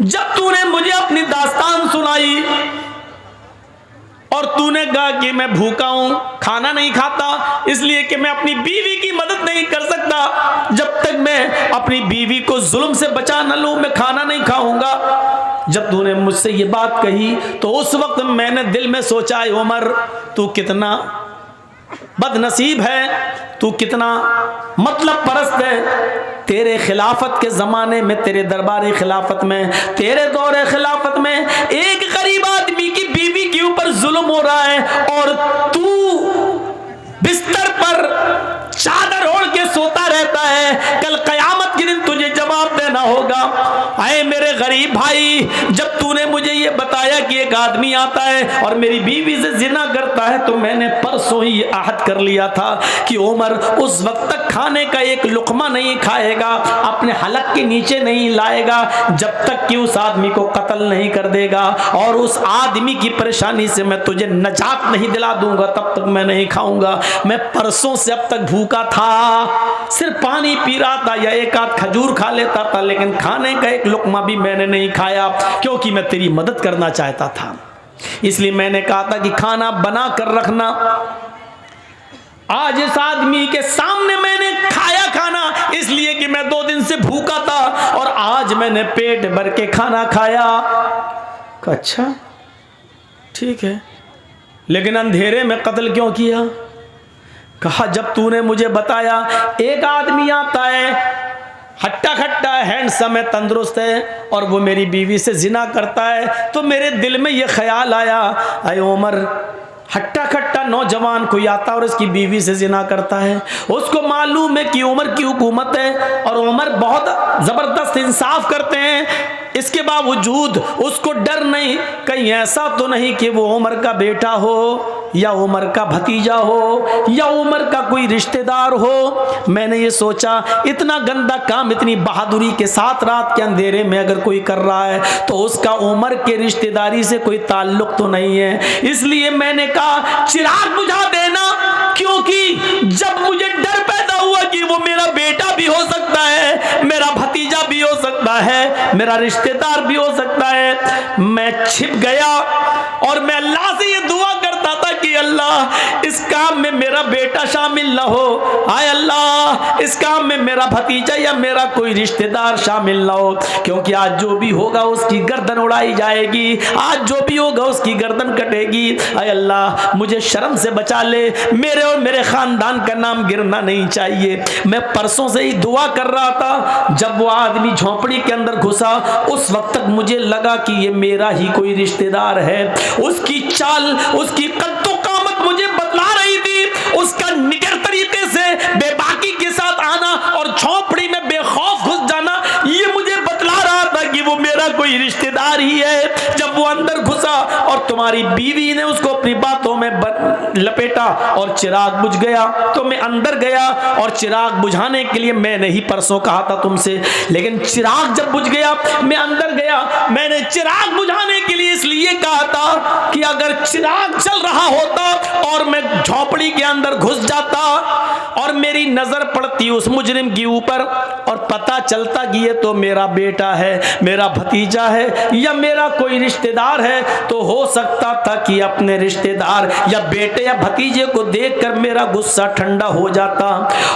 जब तूने मुझे अपनी दास्तान सुनाई और तूने कहा कि मैं भूखा हूं, खाना नहीं खाता, इसलिए कि मैं अपनी बीवी की मदद नहीं कर सकता, जब तक मैं अपनी बीवी को जुल्म से बचा न लूं मैं खाना नहीं खाऊंगा। जब तूने मुझसे ये बात कही तो उस वक्त मैंने दिल में सोचा उमर तू कितना बदनसीब है, तू कितना मतलब परस्त है। तेरे खिलाफत के ज़माने में, तेरे दरबारी खिलाफत में, तेरे दौरे खिलाफत में एक गरीब आदमी की बीवी के ऊपर जुल्म हो रहा है और तू बिस्तर पर चादर ओढ़ के सोता रहता है। कल कयामत के दिन तुझे जवाब देना होगा। आए मेरे गरीब भाई, जब तूने मुझे ये बताया कि एक आदमी आता है और मेरी बीवी से जिना करता है तो मैंने परसों ही आहद कर लिया था कि उमर उस वक्त तक खाने का एक लुकमा नहीं खाएगा, अपने हलक के नीचे नहीं लाएगा जब तक कि उस आदमी को कत्ल नहीं कर देगा, और उस आदमी की परेशानी से मैं तुझे नजात नहीं दिला दूंगा तब तक मैं नहीं खाऊंगा। मैं परसों से अब तक भूखा था, सिर्फ पानी पी रहा था या एक आध खजूर खा लेता था, लेकिन खाने का एक लुकमा भी मैंने नहीं खाया, क्योंकि मैं तेरी मदद करना चाहता था। इसलिए मैंने कहा था कि खाना बना कर रखना। आज इस आदमी के सामने मैंने खाया खाना, इसलिए कि मैं 2 दिन से भूखा था और आज मैंने पेट भर के खाना खाया। अच्छा ठीक है, लेकिन अंधेरे में कत्ल क्यों किया? कहा जब तूने मुझे बताया एक आदमी आता है, हट्टा खट्टा है, हैंडसम है, तंदुरुस्त है, और वो मेरी बीवी से जिना करता है, तो मेरे दिल में ये ख्याल आया अरे उमर, हट्टा खट्टा नौजवान कोई आता और इसकी बीवी से जिना करता है, उसको मालूम है कि उमर की हुकूमत है और उमर बहुत ज़बरदस्त इंसाफ करते हैं, इसके बावजूद उसको डर नहीं कहीं ऐसा तो नहीं कि वो उमर का बेटा हो या उमर का भतीजा हो या उमर का कोई रिश्तेदार हो। मैंने ये सोचा इतना गंदा काम इतनी बहादुरी के साथ रात के अंधेरे में अगर कोई कर रहा है तो उसका उमर के रिश्तेदारी से कोई ताल्लुक तो नहीं है। इसलिए मैंने कहा चिराग बुझा देना, क्योंकि जब मुझे डर पैदा हुआ कि वो मेरा बेटा भी हो सकता है, मेरा भतीजा भी हो सकता है, मेरा रिश्तेदार भी हो सकता है, मैं छिप गया और मैं अल्लाह से ये दुआ करता था कि अल्लाह इस काम में मेरा बेटा शामिल ना हो, आए अल्लाह इस काम में मेरा भतीजा या मेरा कोई रिश्तेदार शामिल ना हो, क्योंकि आज जो भी होगा उसकी गर्दन उड़ाई जाएगी, आज जो भी होगा उसकी गर्दन कटेगी। आए अल्लाह मुझे शर्म से बचा ले, मेरे और मेरे खानदान का नाम गिरना नहीं चाहिए। मैं परसों से ही दुआ कर रहा था, जब वो आदमी झोंपड़ी के अंदर घुसा उस वक्त तक मुझे लगा कि ये मेरा ही कोई रिश्तेदार है। उसकी चाल, उसकी कद्दो कामत मुझे बतला रही थी, उसका निगर तरीके से बेबाकी के साथ आना और झोंपड़ी में बेखौफ घुस जाना, ये मुझे बतला रहा था कि वो मेरा कोई रिश्तेदार ही है। जब वो अंदर घुसा और तुम्हारी बीवी ने उसको अपनी बातों में लपेटा और चिराग बुझ गया, तो मैं अंदर गया और चिराग बुझाने के लिए मैंने ही परसों कहा था तुमसे, लेकिन चिराग जब बुझ गया मैं अंदर गया, मैंने चिराग बुझाने के लिए इसलिए कहा था कि अगर चिराग जल रहा होता और मैं झोपड़ी के अंदर घुस जाता और मेरी नजर पड़ती उस मुजरिम के ऊपर और पता चलता कि ये तो मेरा बेटा है, मेरा भतीजा है या मेरा कोई रिश्तेदार है, तो हो सकता था कि अपने रिश्तेदार या बेटे या भतीजे को देखकर मेरा गुस्सा ठंडा हो जाता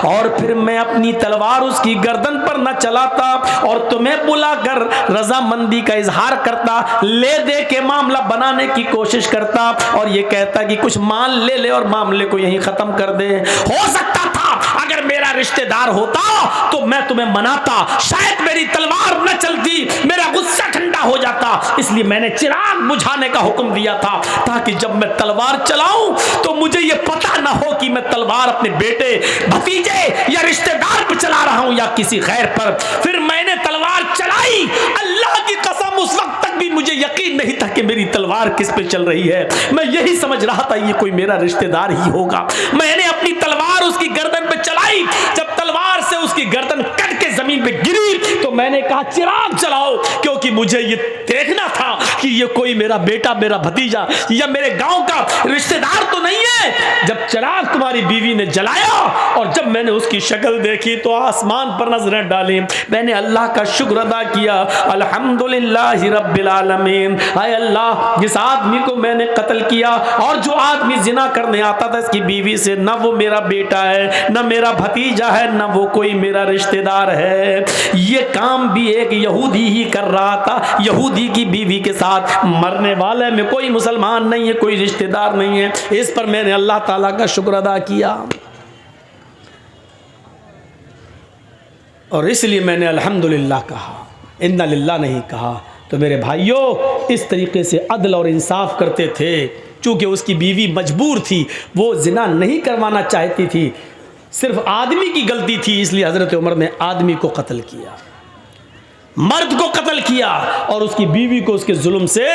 और फिर मैं अपनी तलवार उसकी गर्दन पर न चलाता और तुम्हें बुलाकर रजामंदी का इजहार करता, ले दे के मामला बनाने की कोशिश करता और ये कहता कि कुछ माल ले ले और मामले को यहीं खत्म कर दे। हो सकता था अगर मेरा रिश्तेदार होता तो मैं तुम्हें मनाता, शायद मेरी तलवार न चलती, मेरा गुस्सा ठंडा हो जाता। इसलिए मैंने चिराग बुझाने का हुक्म दिया था ताकि जब मैं तलवार चलाऊं तो मुझे यह पता ना हो कि मैं तलवार अपने बेटे, भतीजे या रिश्तेदार पर चला रहा हूं या किसी गैर पर। फिर मैंने तलवार चलाई, अल्लाह की कसम उस वक्त तक भी मुझे यकीन नहीं था कि मेरी तलवार किस पे चल रही है। मैं यही समझ रहा था ये कोई मेरा रिश्तेदार ही होगा। मैंने अपनी तलवार उसकी गर्दन पे चलाई, जब तलवार से उसकी गर्दन कट के जमीन पे गिरी तो मैंने कहा चिराग जलाओ, क्योंकि मुझे ये देखना था कि ये कोई मेरा बेटा, मेरा भतीजा या मेरे गांव का रिश्तेदार तो नहीं है। जब चिराग तुम्हारी बीवी ने जलाया और जब मैंने उसकी शक्ल देखी तो आसमान पर नजरें डाली, मैंने अल्लाह का शुक्र अदा किया, अल्हम्दुलिल्लाह रब्बिल आलमीन। हाय अल्लाह, जिस आदमी को मैंने कत्ल किया और जो आदमी जिना करने आता था इसकी बीवी से, न वो मेरा बेटा है, न मेरा भतीजा है, न वो कोई मेरा रिश्तेदार है। ये काम भी एक यहूदी ही कर रहा था, यहूदी की बीवी के साथ। मरने वाले में कोई मुसलमान नहीं है, कोई रिश्तेदार नहीं है। इस पर मैंने अल्लाह ताला का शुक्र अदा किया और इसलिए मैंने अल्हम्दुलिल्लाह कहा, इन्ना लिल्लाह नहीं कहा। तो मेरे भाइयों, इस तरीके से अदल और इंसाफ करते थे। चूंकि उसकी बीवी मजबूर थी, वो जिना नहीं करवाना चाहती थी, सिर्फ आदमी की गलती थी, इसलिए हजरत उमर ने आदमी को कत्ल किया, मर्द को कत्ल किया और उसकी बीवी को उसके जुल्म से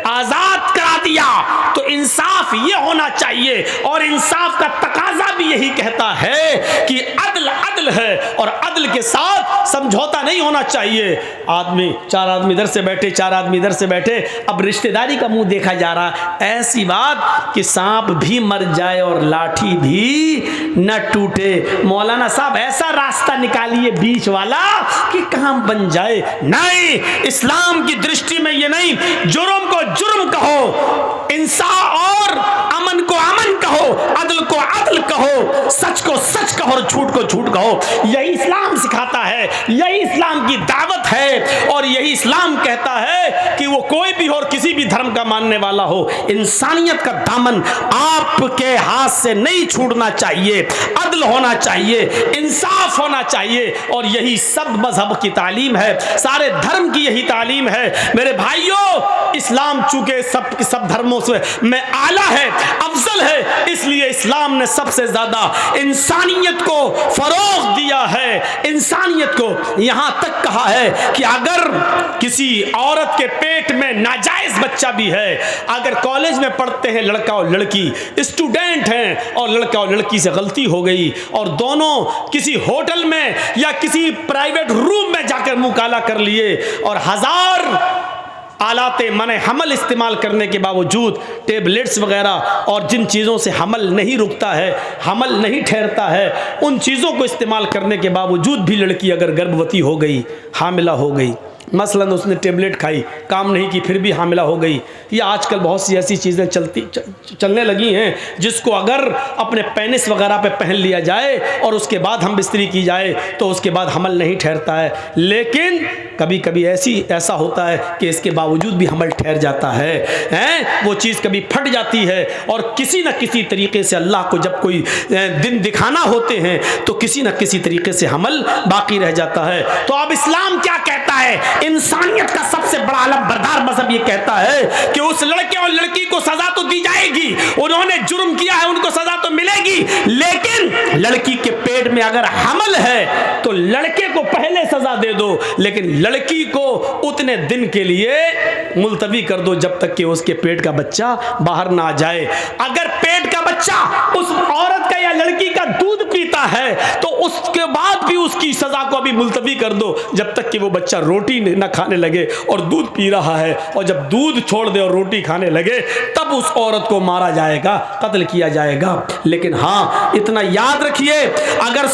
आजाद करा दिया। तो इंसाफ ये होना चाहिए और इंसाफ का तकाजा भी यही कहता है कि अदल अदल है और अदल के साथ समझौता नहीं होना चाहिए। आदमी, चार आदमी इधर से बैठे, चार आदमी इधर से बैठे, अब रिश्तेदारी का मुंह देखा जा रहा। ऐसी बात कि सांप भी मर जाए और लाठी भी न टूटे। मौलाना साहब ऐसा रास्ता निकालिए बीच वाला कि काम बन जाए। नहीं, इस्लाम की दृष्टि में ये नहीं, जुर्म को जुर्म कहो, इंसाफ और अमन को अमन कहो, अदल को अदल कहो, सच को सच कहो और झूठ को झूठ कहो। यही इस्लाम सिखाता है, यही इस्लाम की दावत है और यही इस्लाम कहता है कि वो कोई भी हो और किसी भी धर्म का मानने वाला हो, इंसानियत का दामन आपके हाथ से नहीं छूटना चाहिए, अदल होना चाहिए, इंसाफ होना चाहिए। और यही सब मजहब की तालीम है, सारे धर्म की यही तालीम है। मेरे भाइयों, इस्लाम चूंकि सब धर्मों से में आला है, अफजल है, इसलिए इस्लाम ने सबसे ज्यादा इंसानियत को फरोग दिया है। इंसानियत को यहां तक कहा है कि अगर किसी औरत के पेट में नाजायज बच्चा भी है, अगर कॉलेज में पढ़ते हैं लड़का और लड़की, स्टूडेंट हैं और लड़का और लड़की से गलती हो गई और दोनों किसी होटल में या किसी प्राइवेट रूम में जाकर मुंह काला कर लिए और हजार आलाते मने हमल इस्तेमाल करने के बावजूद, टेबलेट्स वगैरह और जिन चीज़ों से हमल नहीं रुकता है, हमल नहीं ठहरता है, उन चीज़ों को इस्तेमाल करने के बावजूद भी लड़की अगर गर्भवती हो गई, हामिला हो गई, मसलन उसने टेबलेट खाई, काम नहीं की, फिर भी हामिला हो गई, या आजकल बहुत सी ऐसी चीज़ें चलने लगी हैं जिसको अगर अपने पेनिस वगैरह पे पहन लिया जाए और उसके बाद हम बिस्तरी की जाए तो उसके बाद हमल नहीं ठहरता है। लेकिन कभी कभी ऐसा होता है कि इसके बावजूद भी हमल ठहर जाता है, वो चीज़ कभी फट जाती है और किसी न किसी तरीके से अल्लाह को जब कोई दिन दिखाना होते हैं तो किसी न किसी तरीके से हमल बाकी रह जाता है। तो अब इस्लाम क्या कहता है? इंसानियत का सबसे बड़ा आलम बरदार मजहब ये कहता है कि उस लड़के और लड़की को सजा तो दी जाएगी, उन्होंने जुर्म किया है, उनको सजा तो मिलेगी, जाएगी। लेकिन लड़की के पेट में अगर हमल है तो लड़के को पहले सजा दे दो, लेकिन लड़की को उतने दिन के लिए मुलतवी कर दो जब तक कि उसके पेट का बच्चा बाहर ना आ जाए। अगर पेट का बच्चा उस औरत का या लड़की का दूध पीता है तो उसके बाद भी उसकी सजा को अभी मुलतवी कर दो जब तक कि वो बच्चा रोटी न खाने लगे और दूध पी रहा है। और जब दूध छोड़ दे और रोटी खाने लगे तब उस औरत को मारा जाएगा, कत्ल किया जाएगा। लेकिन हाँ, इतना याद रखिए, अगर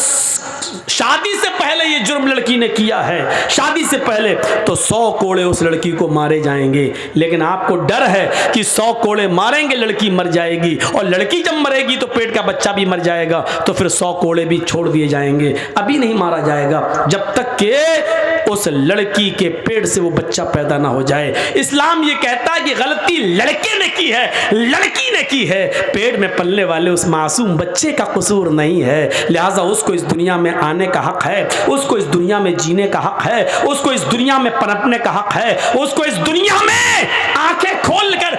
शादी से पहले ये जुर्म लड़की ने किया है, शादी से पहले, तो 100 कोड़े उस लड़की को मारे जाएंगे। लेकिन आपको डर है कि 100 कोड़े मारेंगे लड़की मर जाएगी, और लड़की जब मरेगी तो पेट का बच्चा भी मर जाएगा, तो फिर 100 कोड़े भी छोड़ दिए जाएंगे। अभी नहीं मारा जाएगा जब तक कि उस लड़की के पेट से वो बच्चा पैदा ना हो जाए। इस्लाम ये कहता है कि गलती लड़के ने की है, लड़की ने की है, पेट में पलने वाले उस मासूम बच्चे का कसूर नहीं है। लिहाजा उसको इस दुनिया में आने का हक है, उसको इस दुनिया में जीने का हक है, उसको इस दुनिया में पनपने का हक है, उसको इस दुनिया में आंखें खोलकर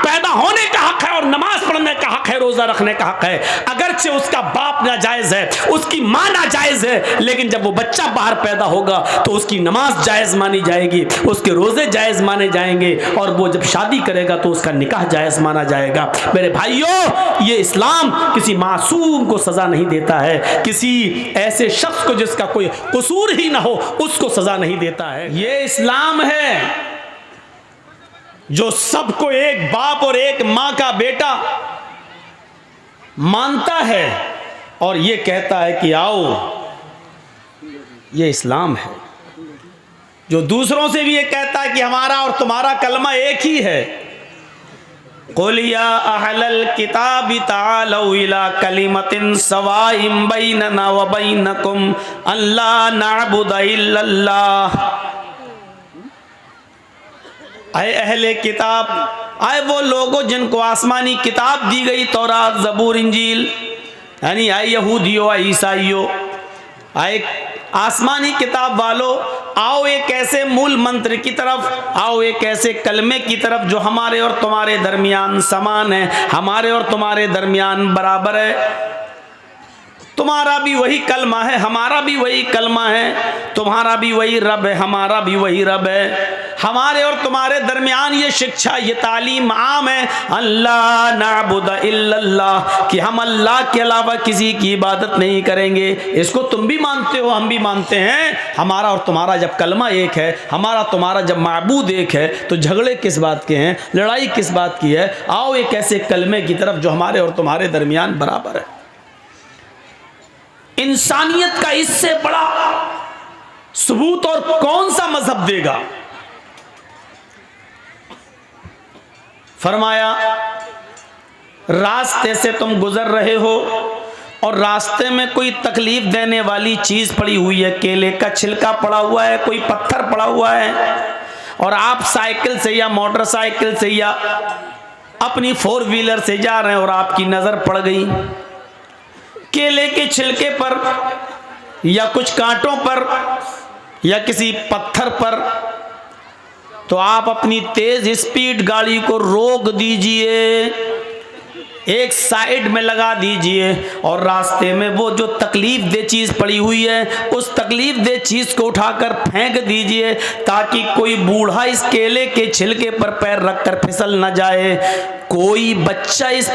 पैदा होने का हक है, और नमाज पढ़ने का हक है, रोजा रखने का हक है। अगरचे उसका बाप नाजायज है, उसकी मां नाजायज है, लेकिन जब वो बच्चा बाहर पैदा होगा तो उसकी नमाज जायज मानी जाएगी, उसके रोजे जायज माने जाएंगे, और वो जब शादी करेगा तो उसका निकाह जायज माना जाएगा। मेरे भाइयों, ये इस्लाम किसी मासूम को सजा नहीं देता है, किसी ऐसे शख्स को जिसका कोई कसूर ही ना हो उसको सजा नहीं देता है। ये इस्लाम है जो सबको एक बाप और एक मां का बेटा मानता है और ये कहता है कि आओ। ये इस्लाम है जो दूसरों से भी ये कहता है कि हमारा और तुम्हारा कलमा एक ही है। कुल या अहलल किताबि तालौ इला कलिमतिन सवाइम बैनना व बैनकुम अल्ला नअबुद इल्लल्लाह। आए अहले किताब, आए वो लोगों जिनको आसमानी किताब दी गई, तौरात, ज़बूर, इंजील, यानी आए यहूदियों, आए ईसाइयों, आए आसमानी किताब वालों, आओ एक ऐसे मूल मंत्र की तरफ, आओ एक ऐसे कलमे की तरफ जो हमारे और तुम्हारे दरमियान समान है, हमारे और तुम्हारे दरमियान बराबर है। तुम्हारा भी वही कलमा है, हमारा भी वही कलमा है, तुम्हारा भी वही रब है, हमारा भी वही रब है। हमारे और तुम्हारे दरमियान ये शिक्षा, ये तालीम आम है, अल्लाह नाबुद इल्लल्लाह, कि हम अल्लाह के अलावा किसी की इबादत नहीं करेंगे। इसको तुम भी मानते हो, हम भी मानते हैं। हमारा और तुम्हारा जब कलमा एक है, हमारा तुम्हारा जब माबूद एक है, तो झगड़े किस बात के हैं, लड़ाई किस बात की है। आओ एक ऐसे कलमे की तरफ जो हमारे और तुम्हारे दरमियान बराबर है। इंसानियत का इससे बड़ा सबूत और कौन सा मजहब देगा। फरमाया, रास्ते से तुम गुजर रहे हो और रास्ते में कोई तकलीफ देने वाली चीज पड़ी हुई है, केले का छिलका पड़ा हुआ है, कोई पत्थर पड़ा हुआ है, और आप साइकिल से या मोटरसाइकिल से या अपनी 4 व्हीलर से जा रहे हैं और आपकी नजर पड़ गई केले के छिलके पर या कुछ कांटों पर या किसी पत्थर पर, तो आप अपनी तेज स्पीड गाड़ी को रोक दीजिए, एक साइड में लगा दीजिए, और रास्ते में वो जो तकलीफ दे चीज पड़ी हुई है उस तकलीफ दे चीज को उठाकर फेंक दीजिए, ताकि कोई बूढ़ा इस केले के छिलके पर पैर रखकर फिसल न जाए, कोई बच्चा इस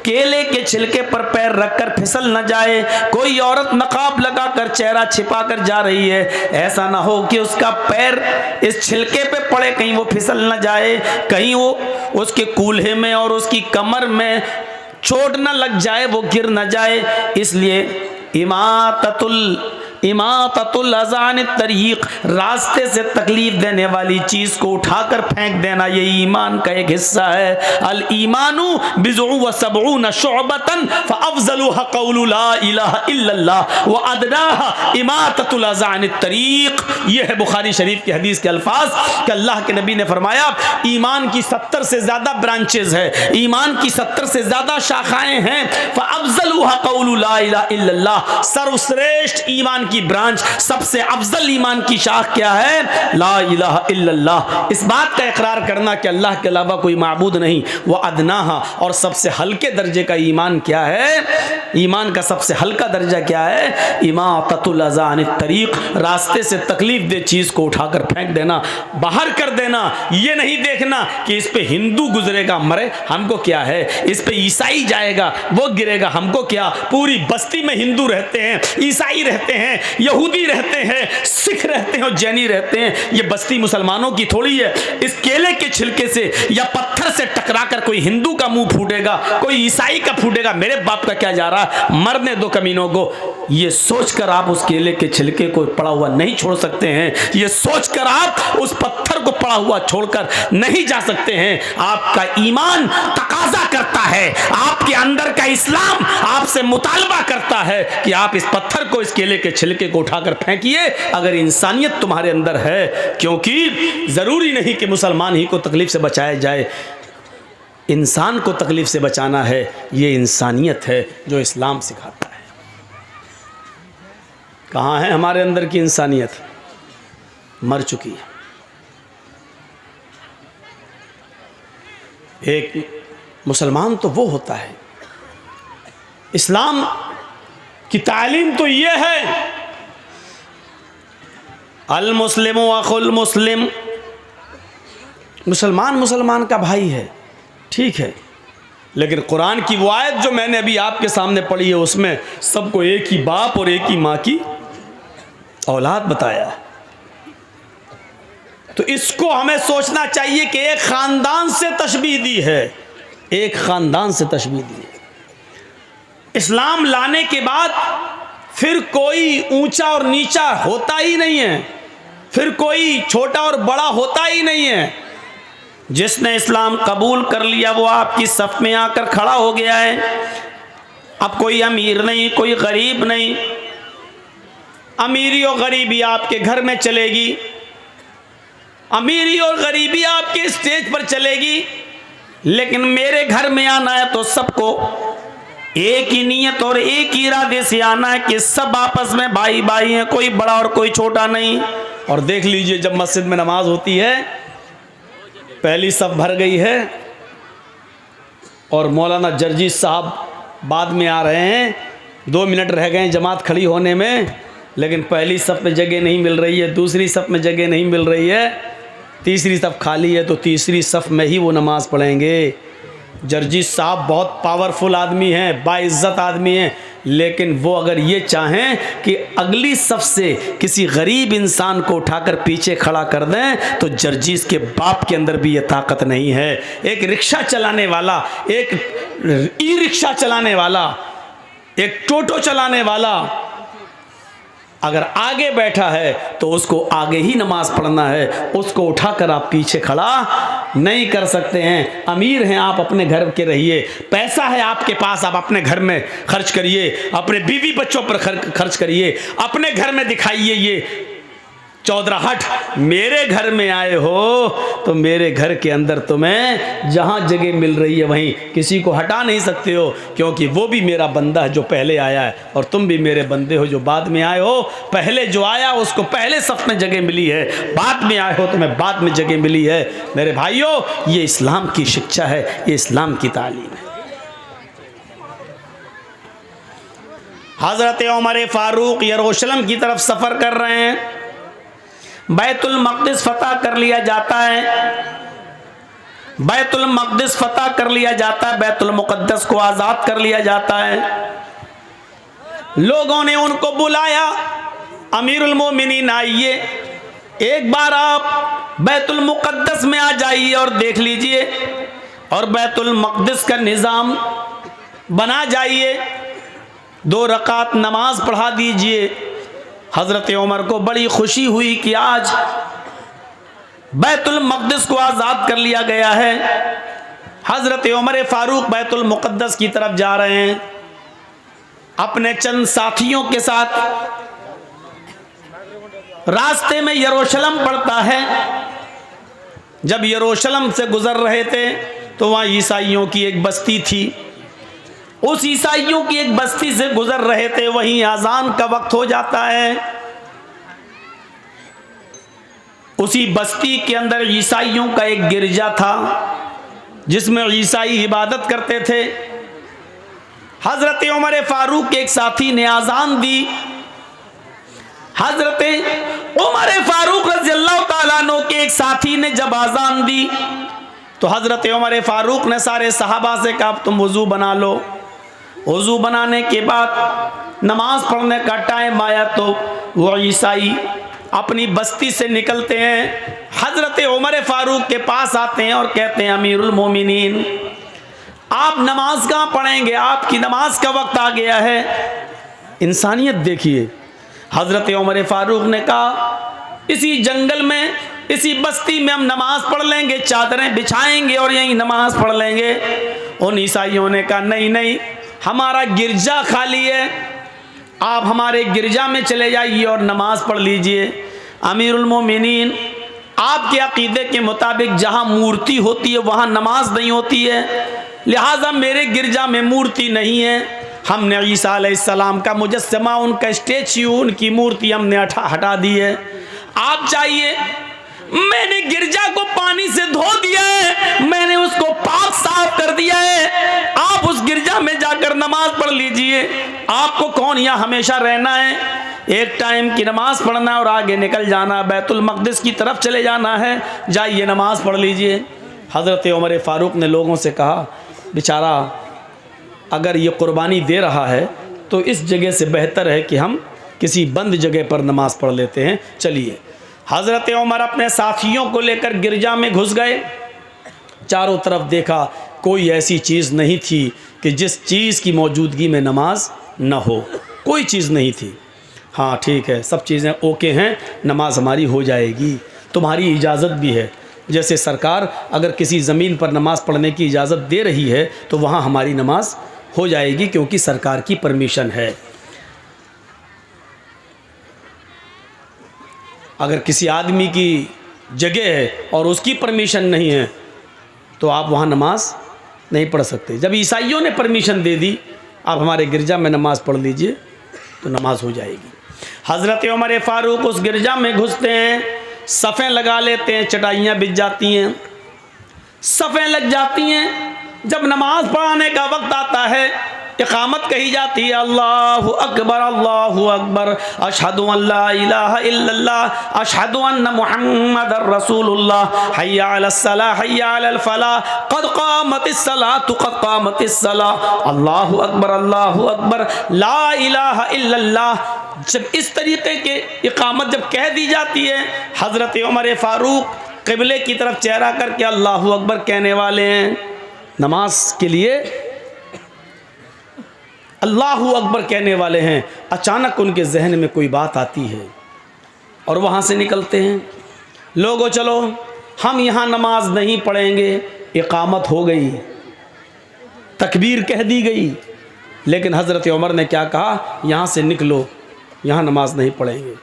केले के छिलके पर पैर रखकर फिसल न जाए, कोई औरत नकाब लगाकर चेहरा छिपाकर जा रही है, ऐसा ना हो कि उसका पैर इस छिलके पे पड़े, कहीं वो फिसल न जाए, कहीं वो उसके कूल्हे में और उसकी कमर में चोट न लग जाए, वो गिर न जाए। इसलिए इमाततुल अज़ान तरीक़, रास्ते से तकलीफ देने वाली चीज को उठाकर फेंक देना, ये ईमान का एक हिस्सा है। अल ईमानु बिज़उ व सबऊन शुअबतन फअफ़ज़लुहा क़ौलु ला इलाहा इल्लल्लाह व अदनाहा इमाततुल अज़ान तरीक़। ये है बुखारी शरीफ की हदीस के अल्फाज कि अल्लाह के नबी ने फरमाया, ईमान की 70 से ज्यादा ब्रांचेज है, ईमान की 70 से ज्यादा शाखाएं हैं। फअफ़ज़लुहा क़ौलु ला इलाहा इल्लल्लाह, सर्वश्रेष्ठ ईमान की ब्रांच, सबसे अफजल ईमान की शाख क्या है? ला इलाहा इल्लल्लाह। इस बात का इकरार करना कि अल्लाह के अलावा कोई माबूद नहीं। वह अदनाहा, और सबसे हल्के दर्जे का ईमान क्या है? ईमान का सबसे हल्का दर्जा क्या है? इमाततुल अज़ा अनित तरीक़, रास्ते से तकलीफ दे चीज़ को उठाकर फेंक देना, बाहर कर देना। ये नहीं देखना कि इस पे हिंदू गुजरेगा मरे, हमको क्या है, इस पे ईसाई जाएगा वो गिरेगा, हमको क्या। पूरी बस्ती में हिंदू रहते हैं, ईसाई रहते हैं, यहूदी रहते हैं, सिख रहते हैं और जैनी रहते हैं। ये बस्ती मुसलमानों की थोड़ी है। इस केले के छिलके से या पत्थर से टकराकर कोई हिंदू का मुंह फूटेगा, कोई ईसाई का फूटेगा, मेरे बाप का क्या जा रहा है, मरने दो कमीनों को। ये सोचकर आप उस केले के छिलके को पड़ा हुआ नहीं छोड़ सकते हैं। ये सोचकर आप उस पत्थर को पड़ा हुआ छोड़कर नहीं जा सकते हैं। आपका ईमान तकाजा करता है, आपके अंदर का इस्लाम आपसे मुतालबा करता है कि आप इस पत्थर को, इस केले के छिलके को उठाकर फेंकिए, अगर इंसानियत तुम्हारे अंदर है। क्योंकि जरूरी नहीं कि मुसलमान ही को तकलीफ से बचाया जाए, इंसान को तकलीफ से बचाना है। ये इंसानियत है जो इस्लाम सिखाता है। कहाँ है हमारे अंदर की इंसानियत? मर चुकी है। एक मुसलमान तो वो होता है, इस्लाम की तालीम तो ये है, अल मुस्लिम अखुल मुस्लिम, मुसलमान मुसलमान का भाई है, ठीक है। लेकिन कुरान की वो आयत जो मैंने अभी आपके सामने पढ़ी है, उसमें सबको एक ही बाप और एक ही माँ की औलाद बताया है। तो इसको हमें सोचना चाहिए कि एक खानदान से तशबीह दी है, एक खानदान से तशबीह दी है। इस्लाम लाने के बाद फिर कोई ऊंचा और नीचा होता ही नहीं है, फिर कोई छोटा और बड़ा होता ही नहीं है। जिसने इस्लाम कबूल कर लिया वो आपकी सफ में आकर खड़ा हो गया है। अब कोई अमीर नहीं, कोई गरीब नहीं। अमीरी और गरीबी आपके घर में चलेगी, अमीरी और गरीबी आपके स्टेज पर चलेगी, लेकिन मेरे घर में आना है तो सबको एक ही नियत और एक ही इरादे से आना है कि सब आपस में भाई भाई हैं, कोई बड़ा और कोई छोटा नहीं। और देख लीजिए, जब मस्जिद में नमाज होती है, पहली सफ भर गई है और मौलाना जर्जी साहब बाद में आ रहे हैं, 2 मिनट रह गए जमात खड़ी होने में, लेकिन पहली सफ में जगह नहीं मिल रही है, दूसरी सफ में जगह नहीं मिल रही है, तीसरी सफ खाली है, तो तीसरी सफ में ही वो नमाज़ पढ़ेंगे। जर्जी साहब बहुत पावरफुल आदमी हैं, बाइज्जत आदमी हैं, लेकिन वो अगर ये चाहें कि अगली सफ से किसी गरीब इंसान को उठाकर पीछे खड़ा कर दें, तो जर्जीस के बाप के अंदर भी ये ताकत नहीं है। एक रिक्शा चलाने वाला, एक ई रिक्शा चलाने वाला, एक टोटो चलाने वाला अगर आगे बैठा है तो उसको आगे ही नमाज पढ़ना है, उसको उठाकर आप पीछे खड़ा नहीं कर सकते हैं। अमीर हैं आप, अपने घर के रहिए, पैसा है आपके पास, आप अपने घर में खर्च करिए, अपने बीवी बच्चों पर खर्च करिए, अपने घर में दिखाइए ये चौधराहट। मेरे घर में आए हो तो मेरे घर के अंदर तुम्हें जहाँ जगह मिल रही है वहीं, किसी को हटा नहीं सकते हो, क्योंकि वो भी मेरा बंदा है जो पहले आया है, और तुम भी मेरे बंदे हो जो बाद में आए हो। पहले जो आया उसको पहले सफ में जगह मिली है, बाद में आए हो तुम्हें बाद में जगह मिली है। मेरे भाइयों, ये इस्लाम की शिक्षा है, ये इस्लाम की तालीम है। हज़रत उमर फारूक यरूशलेम की तरफ सफ़र कर रहे हैं, बैतुल मक़दिस फतह कर लिया जाता है, बैतुल मक़दिस फतह कर लिया जाता है, बैतुल मुक़द्दस को आज़ाद कर लिया जाता है। लोगों ने उनको बुलाया, अमीरुल मोमिनीन आइए, एक बार आप बैतुल मुक़द्दस में आ जाइए और देख लीजिए, और बैतुल मक़दिस का निज़ाम बना जाइए, 2 रकात नमाज पढ़ा दीजिए। हज़रत उमर को बड़ी खुशी हुई कि आज बैतुल मक़दिस को आज़ाद कर लिया गया है। हज़रत उमर फारूक बैतुल मुक़द्दस की तरफ जा रहे हैं अपने चंद साथियों के साथ। रास्ते में यरूशलेम पड़ता है। जब यरूशलेम से गुज़र रहे थे तो वहाँ ईसाइयों की एक बस्ती थी, उस ईसाइयों की एक बस्ती से गुजर रहे थे, वहीं अजान का वक्त हो जाता है। उसी बस्ती के अंदर ईसाइयों का एक गिरजा था जिसमें ईसाई इबादत करते थे। हजरत उमर फारूक के एक साथी ने आजान दी। हजरत उमर फारूक रज़ियल्लाहु ताला अन्हु के एक साथी ने जब आजान दी तो हजरत उमर फारूक ने सारे सहाबा से कहा तुम वजू बना लो। वजू बनाने के बाद नमाज पढ़ने का टाइम आया तो वो ईसाई अपनी बस्ती से निकलते हैं, हजरत उमर फारूक के पास आते हैं और कहते हैं अमीरुल मोमिनीन आप नमाज कहाँ पढ़ेंगे, आपकी नमाज का वक्त आ गया है। इंसानियत देखिए। हजरत उमर फारूक ने कहा इसी जंगल में, इसी बस्ती में हम नमाज पढ़ लेंगे, चादरें बिछाएंगे और यहीं नमाज पढ़ लेंगे। उन ईसाइयों ने कहा नहीं नहीं, हमारा गिरजा खाली है, आप हमारे गिरजा में चले जाइए और नमाज पढ़ लीजिए। अमीरुल मोमिनीन आपके अकीदे के मुताबिक जहाँ मूर्ति होती है वहाँ नमाज नहीं होती है, लिहाजा मेरे गिरजा में मूर्ति नहीं है। हमने ईसा अलैहिस्सलाम का मुजस्समा, उनका स्टैच्यू, उनकी मूर्ति हमने हटा दी है। आप चाहिए, मैंने गिरजा को पानी से धो दिया है, मैंने उसको पाक साफ कर दिया है, आप उस गिरजा में जाकर नमाज पढ़ लीजिए। आपको कौन यहाँ हमेशा रहना है, एक टाइम की नमाज पढ़ना और आगे निकल जाना, बैतुल मक़दिस की तरफ चले जाना है, जाइए नमाज पढ़ लीजिए। हज़रत उमर फारूक ने लोगों से कहा बेचारा अगर ये कुर्बानी दे रहा है तो इस जगह से बेहतर है कि हम किसी बंद जगह पर नमाज पढ़ लेते हैं, चलिए। हज़रत उमर अपने साथियों को लेकर गिरजा में घुस गए। चारों तरफ देखा, कोई ऐसी चीज़ नहीं थी कि जिस चीज़ की मौजूदगी में नमाज न हो, कोई चीज़ नहीं थी। हाँ ठीक है, सब चीज़ें ओके हैं, नमाज हमारी हो जाएगी, तुम्हारी इजाज़त भी है। जैसे सरकार अगर किसी ज़मीन पर नमाज पढ़ने की इजाज़त दे रही है तो वहाँ हमारी नमाज हो जाएगी क्योंकि सरकार की परमिशन है। अगर किसी आदमी की जगह है और उसकी परमिशन नहीं है तो आप वहाँ नमाज नहीं पढ़ सकते। जब ईसाइयों ने परमिशन दे दी आप हमारे गिरजा में नमाज पढ़ लीजिए तो नमाज हो जाएगी। हज़रत उमर फारूक उस गिरजा में घुसते हैं, सफ़ें लगा लेते हैं, चटाइयाँ बिछ जाती हैं, सफ़ें लग जाती हैं। जब नमाज पढ़ाने का वक्त आता है, इक़ामत कही जाती है, अल्लाहु अकबर अल्लाहु अकबर, अशहदु अल्ला इलाहा इल्लल्लाह, अशहदु अन्न मुहम्मदर रसूलुल्लाह, हय्या अलस सलाह हय्या अलल फलाह, क़द क़ामतिस सलातु क़द क़ामतिस सलाह, अल्लाहु अकबर ला इलाहा इल्लल्लाह। जब इस तरीके के इक़ामत जब कह दी जाती है, हज़रत उमर फ़ारूक क़िबले की तरफ चेहरा करके अल्लाहु अकबर कहने वाले हैं, नमाज के लिए अल्लाहु अकबर कहने वाले हैं। अचानक उनके जहन में कोई बात आती है और वहाँ से निकलते हैं, लोगों चलो हम यहाँ नमाज नहीं पढ़ेंगे। इक़ामत हो गई, तकबीर कह दी गई, लेकिन हज़रत उमर ने क्या कहा, यहाँ से निकलो, यहाँ नमाज नहीं पढ़ेंगे।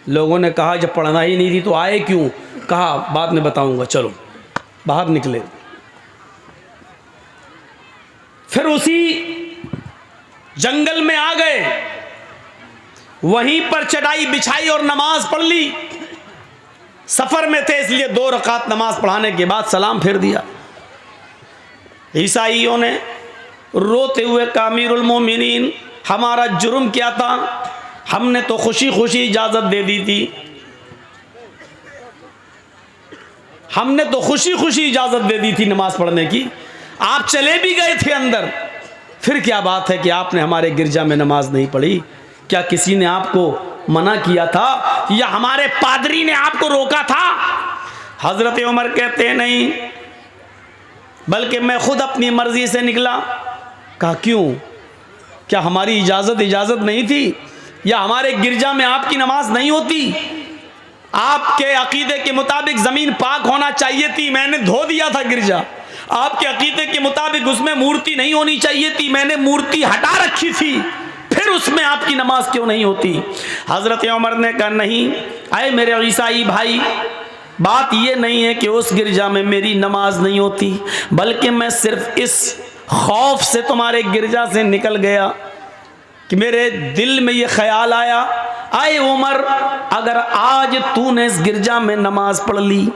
लोगों ने कहा जब पढ़ना ही नहीं थी तो आए क्यों, कहा बाद में बताऊँगा, चलो बाहर निकले। फिर उसी जंगल में आ गए, वहीं पर चटाई बिछाई और नमाज पढ़ ली। सफ़र में थे इसलिए 2 रकात नमाज पढ़ाने के बाद सलाम फेर दिया। ईसाइयों ने रोते हुए कहा अमीरुल मोमिनीन हमारा जुर्म क्या था, हमने तो खुशी खुशी इजाज़त दे दी थी, हमने तो खुशी खुशी इजाज़त दे दी थी नमाज पढ़ने की, आप चले भी गए थे अंदर, फिर क्या बात है कि आपने हमारे गिरजा में नमाज नहीं पढ़ी? क्या किसी ने आपको मना किया था या हमारे पादरी ने आपको रोका था? हज़रत उमर कहते हैं नहीं, बल्कि मैं खुद अपनी मर्जी से निकला। कहा क्यों, क्या हमारी इजाज़त नहीं थी या हमारे गिरजा में आपकी नमाज नहीं होती? आपके अकीदे के मुताबिक ज़मीन पाक होना चाहिए थी, मैंने धो दिया था गिरजा। आपके अकीदे के मुताबिक उसमें मूर्ति नहीं होनी चाहिए थी, मैंने मूर्ति हटा रखी थी, फिर उसमें आपकी नमाज क्यों नहीं होती? हज़रत उमर ने कहा नहीं, आए मेरे ईसाई भाई, बात ये नहीं है कि उस गिरजा में मेरी नमाज नहीं होती, बल्कि मैं सिर्फ इस खौफ से तुम्हारे गिरजा से निकल गया कि मेरे दिल में ये ख्याल आया, आए उमर, अगर आज तूने इस गिरजा में नमाज पढ़ ली,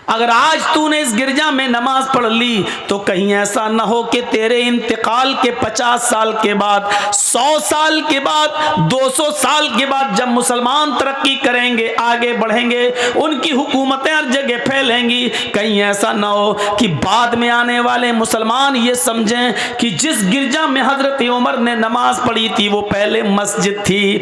अगर आज तूने इस गिरजा में नमाज पढ़ ली तो कहीं ऐसा ना हो कि तेरे इंतकाल के 50 साल के बाद, 100 साल के बाद, 200 साल के बाद जब मुसलमान तरक्की करेंगे, आगे बढ़ेंगे, उनकी हुकूमतें हर जगह फैलेंगी, कहीं ऐसा ना हो कि बाद में आने वाले मुसलमान ये समझें कि जिस गिरजा में हजरत उमर ने नमाज पढ़ी थी वो पहले मस्जिद थी,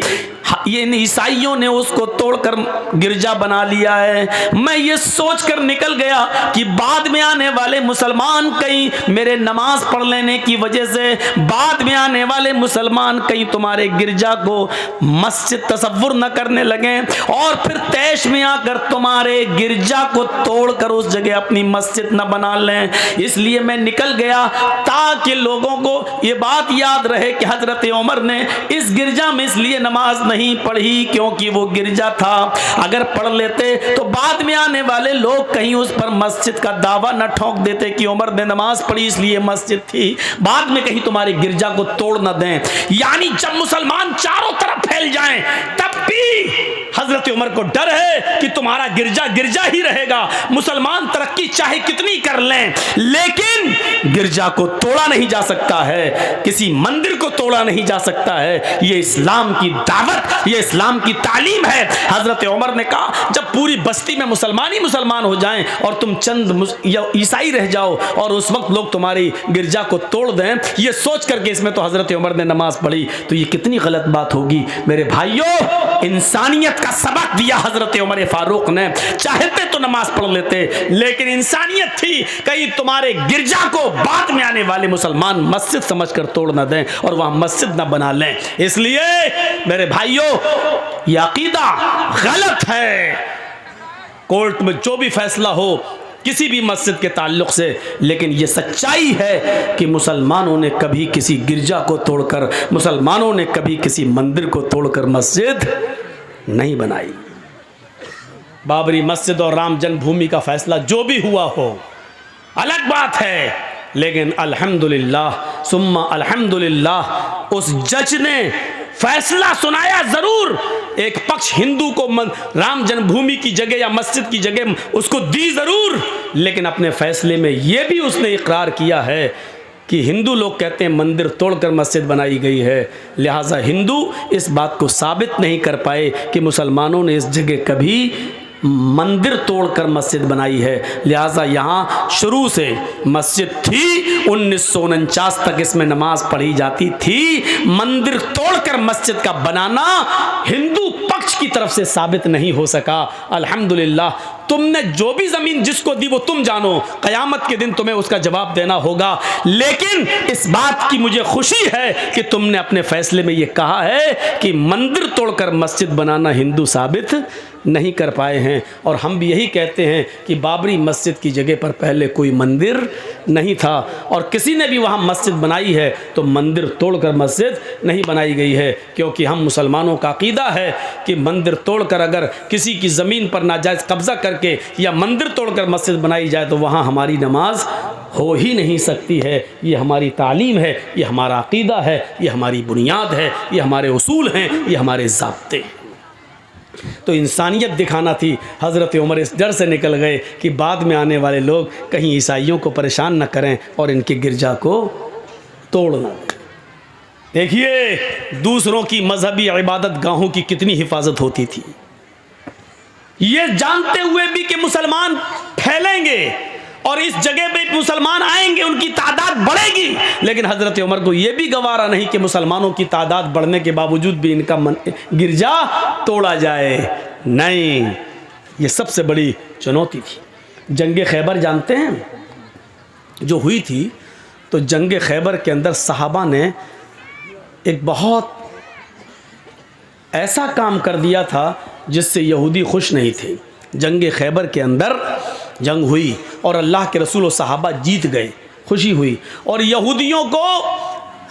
ये ईसाइयों ने उसको तोड़कर गिरजा बना लिया है। मैं ये सोचकर निकल गया कि बाद में आने वाले मुसलमान कहीं मेरे नमाज पढ़ लेने की वजह से, बाद में आने वाले मुसलमान कहीं तुम्हारे गिरजा को मस्जिद तसव्वुर न करने लगे और फिर तैश में आकर तुम्हारे गिरजा को तोड़कर उस जगह अपनी मस्जिद न बना लें। इसलिए मैं निकल गया ताकि लोगों को ये बात याद रहे कि हजरत उमर ने इस गिरजा में इसलिए नमाज नहीं पढ़ी क्योंकि वो गिरजा था, अगर पढ़ लेते तो बाद में आने वाले लोग कहीं उस पर मस्जिद का दावा न ठोक देते कि उमर ने नमाज पढ़ी इसलिए मस्जिद थी, बाद में कहीं तुम्हारे गिरजा को तोड़ न दें। यानी जब मुसलमान चारों तरफ फैल जाएं तब भी हजरत उमर को डर है कि तुम्हारा गिरजा गिरजा ही रहेगा, मुसलमान तरक्की चाहे कितनी कर लें लेकिन गिरजा को तोड़ा नहीं जा सकता है, किसी मंदिर को तोड़ा नहीं जा सकता है। ये इस्लाम की दावत, ये इस्लाम की तालीम है। हजरत उमर ने कहा जब पूरी बस्ती में मुसलमान ही मुसलमान हो जाएं और तुम चंद ईसाई रह जाओ और उस वक्त लोग तुम्हारी गिरजा को तोड़ दें, ये सोच करके इसमें तो हजरत उमर ने नमाज पढ़ी, तो ये कितनी गलत बात होगी। मेरे भाइयों, इंसानियत का सबक दिया हजरत उमर फारूक ने, चाहते तो नमाज पढ़ लेते लेकिन इंसानियत थी कहीं तुम्हारे गिरजा को बाद में आने वाले मुसलमान मस्जिद समझकर तोड़ न दें और वहां मस्जिद न बना लें। इसलिए मेरे भाइयों, ये अकीदा गलत है। कोर्ट में जो भी फैसला हो किसी भी मस्जिद के ताल्लुक से, लेकिन ये सच्चाई है कि मुसलमानों ने कभी किसी गिरजा को तोड़कर, मुसलमानों ने कभी किसी मंदिर को तोड़कर मस्जिद नहीं बनाई। बाबरी मस्जिद और राम जन्मभूमि का फैसला जो भी हुआ हो अलग बात है, लेकिन अल्हम्दुलिल्लाह सुम्मा अल्हम्दुलिल्लाह उस जज ने फैसला सुनाया जरूर। एक पक्ष हिंदू को राम जन्मभूमि की जगह या मस्जिद की जगह उसको दी जरूर, लेकिन अपने फैसले में यह भी उसने इकरार किया है कि हिंदू लोग कहते हैं मंदिर तोड़कर मस्जिद बनाई गई है, लिहाजा हिंदू इस बात को साबित नहीं कर पाए कि मुसलमानों ने इस जगह कभी मंदिर तोड़कर मस्जिद बनाई है। लिहाजा यहाँ शुरू से मस्जिद थी, 1949 तक इसमें नमाज पढ़ी जाती थी। मंदिर तोड़कर मस्जिद का बनाना हिंदू पक्ष की तरफ से साबित नहीं हो सका। अल्हम्दुलिल्लाह, तुमने जो भी जमीन जिसको दी वो तुम जानो, कयामत के दिन तुम्हें उसका जवाब देना होगा। लेकिन इस बात की मुझे खुशी है कि तुमने अपने फैसले में ये कहा है कि मंदिर तोड़कर मस्जिद बनाना हिंदू साबित नहीं कर पाए हैं। और हम भी यही कहते हैं कि बाबरी मस्जिद की जगह पर पहले कोई मंदिर नहीं था और किसी ने भी वहाँ मस्जिद बनाई है तो मंदिर तोड़कर मस्जिद नहीं बनाई गई है, क्योंकि हम मुसलमानों का अकीदा है कि मंदिर तोड़कर अगर किसी की ज़मीन पर नाजायज़ कब्ज़ा करके या मंदिर तोड़कर मस्जिद बनाई जाए तो वहाँ हमारी नमाज हो ही नहीं सकती है। ये हमारी तालीम है, ये हमारा अकीदा है, ये हमारी बुनियाद है, ये हमारे उसूल हैं, ये हमारे ज़ाब्ते हैं। तो इंसानियत दिखाना थी। हज़रत उमर इस डर से निकल गए कि बाद में आने वाले लोग कहीं ईसाइयों को परेशान न करें और इनके गिरजा को तोड़ न दें। देखिए दूसरों की मजहबी इबादत गाहों की कितनी हिफाजत होती थी, ये जानते हुए भी कि मुसलमान फैलेंगे और इस जगह पे मुसलमान आएंगे, उनकी तादाद बढ़ेगी, लेकिन हज़रत उमर को यह भी गवारा नहीं कि मुसलमानों की तादाद बढ़ने के बावजूद भी इनका गिरजा तोड़ा जाए। नहीं, ये सबसे बड़ी चुनौती थी। जंग खैबर जानते हैं जो हुई थी, तो जंग खैबर के अंदर सहाबा ने एक बहुत ऐसा काम कर दिया था जिससे यहूदी खुश नहीं थे। जंग खैबर के अंदर जंग हुई और अल्लाह के रसूल और सहाबा जीत गए, खुशी हुई और यहूदियों को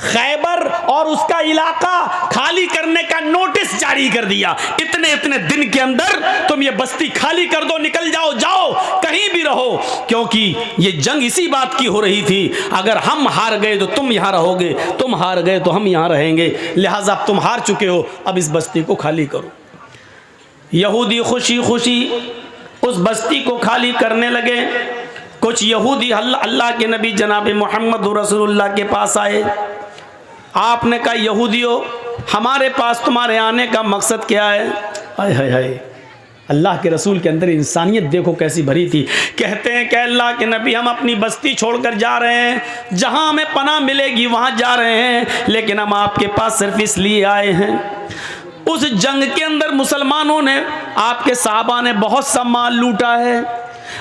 खैबर और उसका इलाका खाली करने का नोटिस जारी कर दिया। इतने इतने दिन के अंदर तुम ये बस्ती खाली कर दो, निकल जाओ, जाओ कहीं भी रहो, क्योंकि ये जंग इसी बात की हो रही थी, अगर हम हार गए तो तुम यहां रहोगे, तुम हार गए तो हम यहां रहेंगे, लिहाजा तुम हार चुके हो, अब इस बस्ती को खाली करो। यहूदी खुशी खुशी उस बस्ती को खाली करने लगे। कुछ यहूदी अल्लाह के नबी जनाब मोहम्मद रसूलुल्लाह के पास आए। आपने कहा, यहूदियों हमारे पास तुम्हारे आने का मकसद क्या है? हाय हाय हाय, अल्लाह के रसूल के अंदर इंसानियत देखो कैसी भरी थी। कहते हैं कि अल्लाह के नबी हम अपनी बस्ती छोड़कर जा रहे हैं, जहां हमें पनाह मिलेगी वहां जा रहे हैं, लेकिन हम आपके पास सिर्फ इसलिए आए हैं, उस जंग के अंदर मुसलमानों ने, आपके साहबा ने बहुत सा माल लूटा है,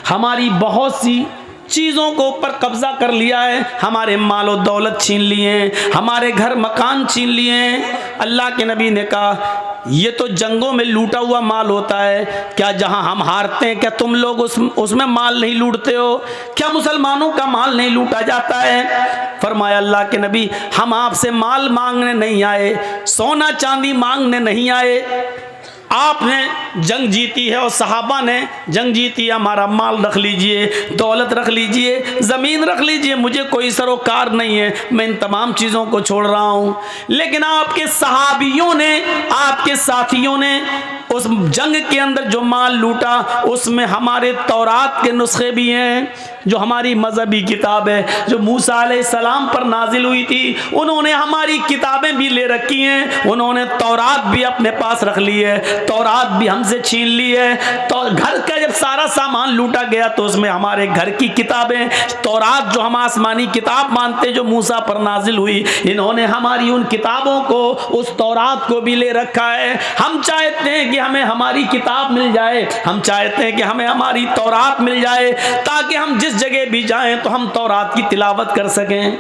हमारी बहुत सी चीज़ों को ऊपर कब्जा कर लिया है, हमारे माल और दौलत छीन लिए हैं, हमारे घर मकान छीन लिए हैं। अल्लाह के नबी ने कहा, ये तो जंगों में लूटा हुआ माल होता है, क्या जहां हम हारते हैं क्या तुम लोग उसमें माल नहीं लूटते हो? क्या मुसलमानों का माल नहीं लूटा जाता है? फरमाया अल्लाह के नबी, हम आपसे माल मांगने नहीं आए, सोना चांदी मांगने नहीं आए, आपने जंग जीती है और सहाबा ने जंग जीती है, हमारा माल रख लीजिए, दौलत रख लीजिए, ज़मीन रख लीजिए, मुझे कोई सरोकार नहीं है, मैं इन तमाम चीज़ों को छोड़ रहा हूँ। लेकिन आपके सहाबियों ने, आपके साथियों ने उस जंग के अंदर जो माल लूटा, उसमें हमारे तौरात के नुस्खे भी हैं, जो हमारी मजहबी किताब है, जो मूसा अलैहिस्सलाम पर नाजिल हुई थी, उन्होंने हमारी किताबें भी ले रखी हैं, उन्होंने तौरात भी अपने पास रख ली है, तौरात भी हमसे छीन ली है। तो घर का जब सारा सामान लूटा गया तो उसमें हमारे घर की किताबें, तौरात जो हम आसमानी किताब मानते जो मूसा पर नाजिल हुई, इन्होंने हमारी उन किताबों को, उस तौरात को भी ले रखा है। हम चाहते हैं कि हमें हमारी किताब मिल जाए, हम चाहते हैं कि हमें हमारी तौरात मिल जाए, ताकि हम जिस जगह भी जाएं तो हम तौरात की तिलावत कर सकें।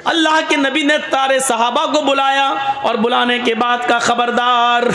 अल्लाह के नबी ने तारे सहाबा को बुलाया और बुलाने के बाद का, खबरदार,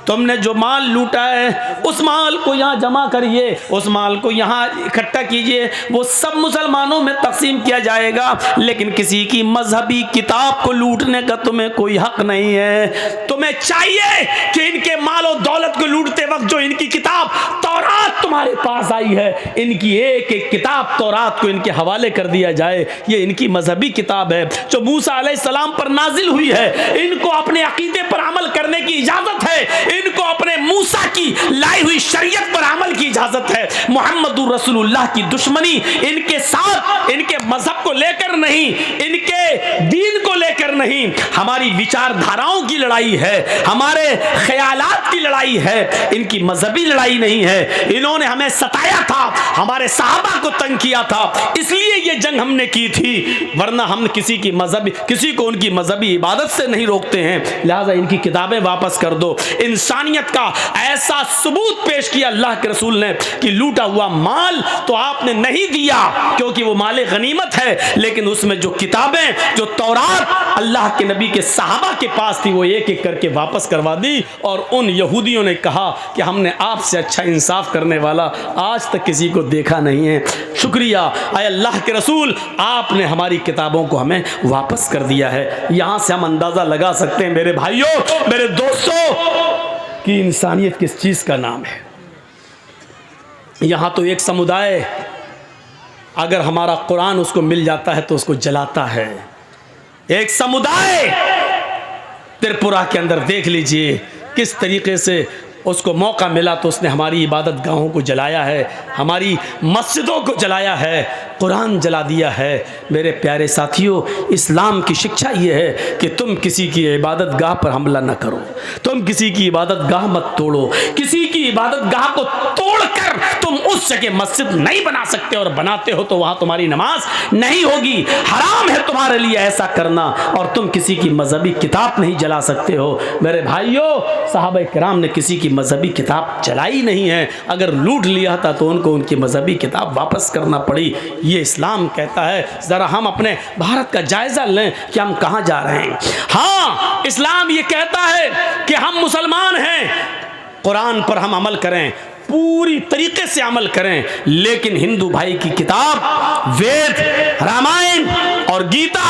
तुमने जो माल लूटा है उस माल को यहाँ जमा करिए, उस माल को यहाँ इकट्ठा कीजिए, वो सब मुसलमानों में तकसीम किया जाएगा, लेकिन किसी की मजहबी किताब को लूटने का तुम्हें कोई हक नहीं है। तुम्हें चाहिए कि इनके माल और दौलत को लूटते वक्त जो इनकी किताब तौरात तुम्हारे पास आई है, इनकी एक एक किताब तौरात को इनके हवाले कर दिया जाए। ये इनकी मजहबी किताब है जो मूसा अलैहिस्सलाम पर नाजिल हुई है, इनको अपने अकीदे पर अमल करने की इजाजत है, इनको अपने मूसा की लाई हुई शरीयत पर अमल की इजाजत है। मोहम्मदुर रसूलुल्लाह की दुश्मनी इनके साथ, इनके मजहब को लेकर नहीं, इनके दीन को लेकर नहीं, हमारी विचारधाराओं की लड़ाई है, हमारे ख्यालात की लड़ाई है, इनकी मजहबी लड़ाई नहीं है। इन्होंने हमें सताया था, हमारे सहाबा को तंग किया था, इसलिए ये जंग हमने की थी, वरना हम किसी को उनकी मजहबी इबादत से नहीं रोकते हैं। लिहाजा इनकी किताबें वापस कर दो। इंसानियत का ऐसा सबूत पेश किया अल्लाह के रसूल ने कि लूटा हुआ माल तो आपने नहीं दिया क्योंकि वो माल गनीमत है, लेकिन उसमें जो किताबें, जो तौरात अल्लाह के नबी के सहाबा के पास थी, वो एक एक करके वापस करवा दी। और उन यहूदियों ने कहा कि हमने आपसे अच्छा इंसाफ करने वाला आज तक किसी को देखा नहीं है, शुक्रिया आए अल्लाह के रसूल, आपने हमारी किताबों को हमें वापस कर दिया है। यहां से हम अंदाजा लगा सकते हैं मेरे भाइयों, मेरे दोस्तों, कि इंसानियत किस चीज़ का नाम है। यहाँ तो एक समुदाय, अगर हमारा कुरान उसको मिल जाता है तो उसको जलाता है। एक समुदाय त्रिपुरा के अंदर देख लीजिए किस तरीके से उसको मौका मिला तो उसने हमारी इबादत गाहों को जलाया है, हमारी मस्जिदों को जलाया है, कुरान जला दिया है। मेरे प्यारे साथियों, इस्लाम की शिक्षा ये है कि तुम किसी की इबादत गाह पर हमला न करो, तुम किसी की इबादत गाह मत तोड़ो, किसी की इबादत गाह को तोड़कर तुम उस जगह मस्जिद नहीं बना सकते, और बनाते हो तो वहाँ तुम्हारी नमाज नहीं होगी, हराम है तुम्हारे लिए ऐसा करना। और तुम किसी की मजहबी किताब नहीं जला सकते हो। मेरे भाइयों, सहाबा किराम ने किसी की मजहबी किताब जलाई नहीं है, अगर लूट लिया था तो उनको उनकी मजहबी किताब वापस करना पड़ी। ये इस्लाम कहता है। ज़रा हम अपने भारत का जायज़ा लें कि हम कहाँ जा रहे हैं। हाँ, इस्लाम ये कहता है कि हम मुसलमान हैं, कुरान पर हम अमल करें, पूरी तरीके से अमल करें, लेकिन हिंदू भाई की किताब वेद, रामायण और गीता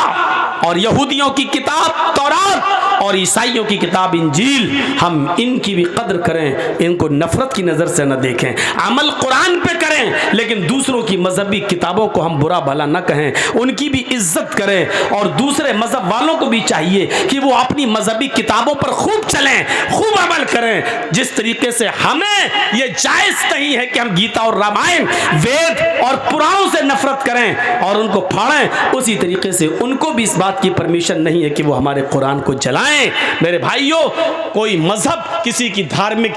और यहूदियों की किताब तौरात और ईसाइयों की किताब इंजील, हम इनकी भी कद्र करें, इनको नफरत की नज़र से न देखें। अमल कुरान पे करें, लेकिन दूसरों की मजहबी किताबों को हम बुरा भला न कहें, उनकी भी इज्जत करें। और दूसरे मजहब वालों को भी चाहिए कि वो अपनी मजहबी किताबों पर खूब चलें, खूब अमल करें। जिस तरीके से हमें ये जायज़ नहीं है कि हम गीता और रामायण, वेद और पुराणों से नफरत करें और उनको फाड़ें, उसी तरीके से उनको भी इस बात की परमिशन नहीं है कि वो हमारे कुरान को जलाएं। मेरे भाइयों, कोई मजहब किसी की धार्मिक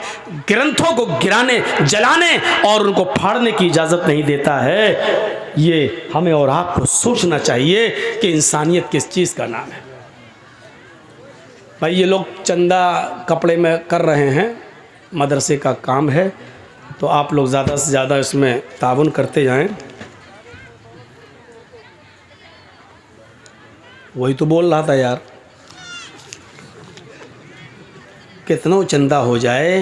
ग्रंथों को गिराने, जलाने और उनको फाड़ने की इजाज़त नहीं देता है। ये हमें और आपको सोचना चाहिए कि इंसानियत किस चीज़ का नाम है। भाई ये लोग चंदा कपड़े में कर रहे हैं, मदरसे का काम है, तो आप लोग ज़्यादा से ज़्यादा इसमें ताउन करते जाएं। वही तो बोल रहा था यार, कितना चंदा हो जाए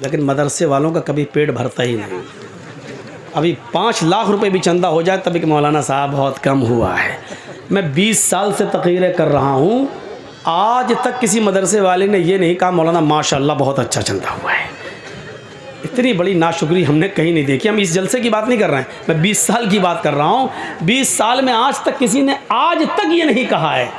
लेकिन मदरसे वालों का कभी पेट भरता ही नहीं। अभी 5 लाख रुपए भी चंदा हो जाए तभी कि मौलाना साहब बहुत कम हुआ है। मैं 20 साल से तकरीरें कर रहा हूँ, आज तक किसी मदरसे वाले ने ये नहीं कहा मौलाना माशाल्लाह बहुत अच्छा चंदा हुआ है। इतनी बड़ी नाशुक्री हमने कहीं नहीं देखी। हम इस जलसे की बात नहीं कर रहे हैं, मैं 20 साल की बात कर रहा हूँ। 20 साल में आज तक किसी ने आज तक ये नहीं कहा है।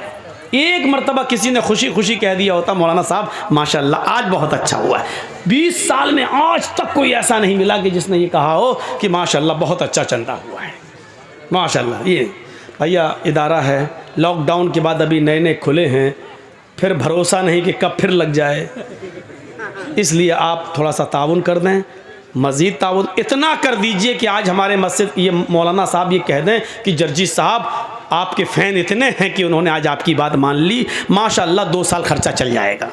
एक मरतबा किसी ने खुशी खुशी कह दिया होता मौलाना साहब माशाल्लाह आज बहुत अच्छा हुआ है। 20 साल में आज तक कोई ऐसा नहीं मिला कि जिसने ये कहा हो कि माशाल्लाह बहुत अच्छा चंदा हुआ है। माशाल्लाह, ये भैया इदारा है, लॉकडाउन के बाद अभी नए नए खुले हैं, फिर भरोसा नहीं कि कब फिर लग जाए, इसलिए आप थोड़ा सा ताउन कर दें, मज़ीद ताउन इतना कर दीजिए कि आज हमारे मस्जिद ये मौलाना साहब ये कह दें कि जर्जी साहब आपके फ़ैन इतने हैं कि उन्होंने आज आपकी बात मान ली, माशाल्लाह 2 साल खर्चा चल जाएगा।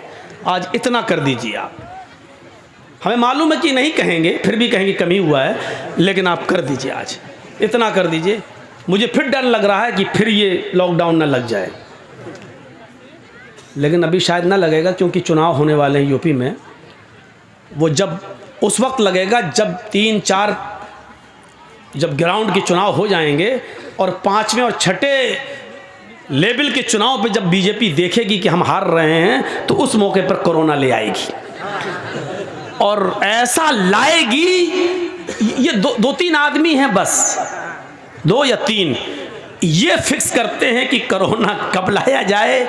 आज इतना कर दीजिए आप। हमें मालूम है कि नहीं कहेंगे, फिर भी कहेंगे कमी हुआ है, लेकिन आप कर दीजिए, आज इतना कर दीजिए। मुझे फिर डर लग रहा है कि फिर ये लॉकडाउन ना लग जाए, लेकिन अभी शायद ना लगेगा क्योंकि चुनाव होने वाले हैं यूपी में। वो जब उस वक्त लगेगा जब 3-4 जब ग्राउंड के चुनाव हो जाएंगे और 5वें और 6ठे लेवल के चुनाव पे जब बीजेपी देखेगी कि हम हार रहे हैं तो उस मौके पर कोरोना ले आएगी और ऐसा लाएगी। ये 2-3 आदमी हैं, बस 2 या 3 ये फिक्स करते हैं कि कोरोना कब लाया जाए,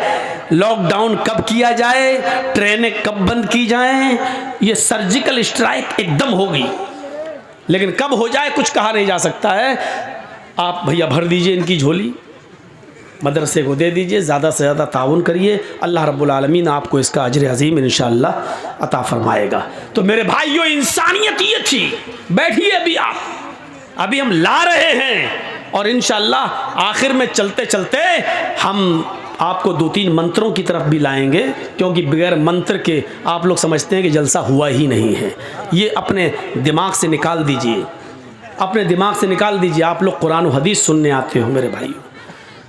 लॉकडाउन कब किया जाए, ट्रेनें कब बंद की जाएं। ये सर्जिकल स्ट्राइक एकदम होगी, लेकिन कब हो जाए कुछ कहा नहीं जा सकता है। आप भैया भर दीजिए इनकी झोली, मदरसे को दे दीजिए, ज़्यादा से ज़्यादा ताउन करिए, अल्लाह रब्बुल आलमीन आपको इसका अजर अजीम इंशाअल्लाह अता फरमाएगा। तो मेरे भाइयों, इंसानियत ये थी। बैठिए अभी आप, अभी हम ला रहे हैं और इंशाअल्लाह आखिर में चलते चलते हम आपको 2-3 मंत्रों की तरफ भी लाएंगे, क्योंकि बगैर मंत्र के आप लोग समझते हैं कि जलसा हुआ ही नहीं है। ये अपने दिमाग से निकाल दीजिए, अपने दिमाग से निकाल दीजिए। आप लोग कुरान और हदीस सुनने आते हो मेरे भाइयों,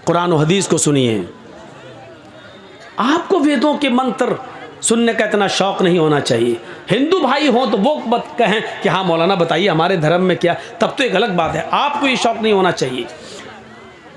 कुरान और हदीस को सुनिए। आपको वेदों के मंत्र सुनने का इतना शौक़ नहीं होना चाहिए। हिंदू भाई हो तो वो मत कहें कि हाँ मौलाना बताइए हमारे धर्म में क्या, तब तो एक अलग बात है। आपको ये शौक़ नहीं होना चाहिए।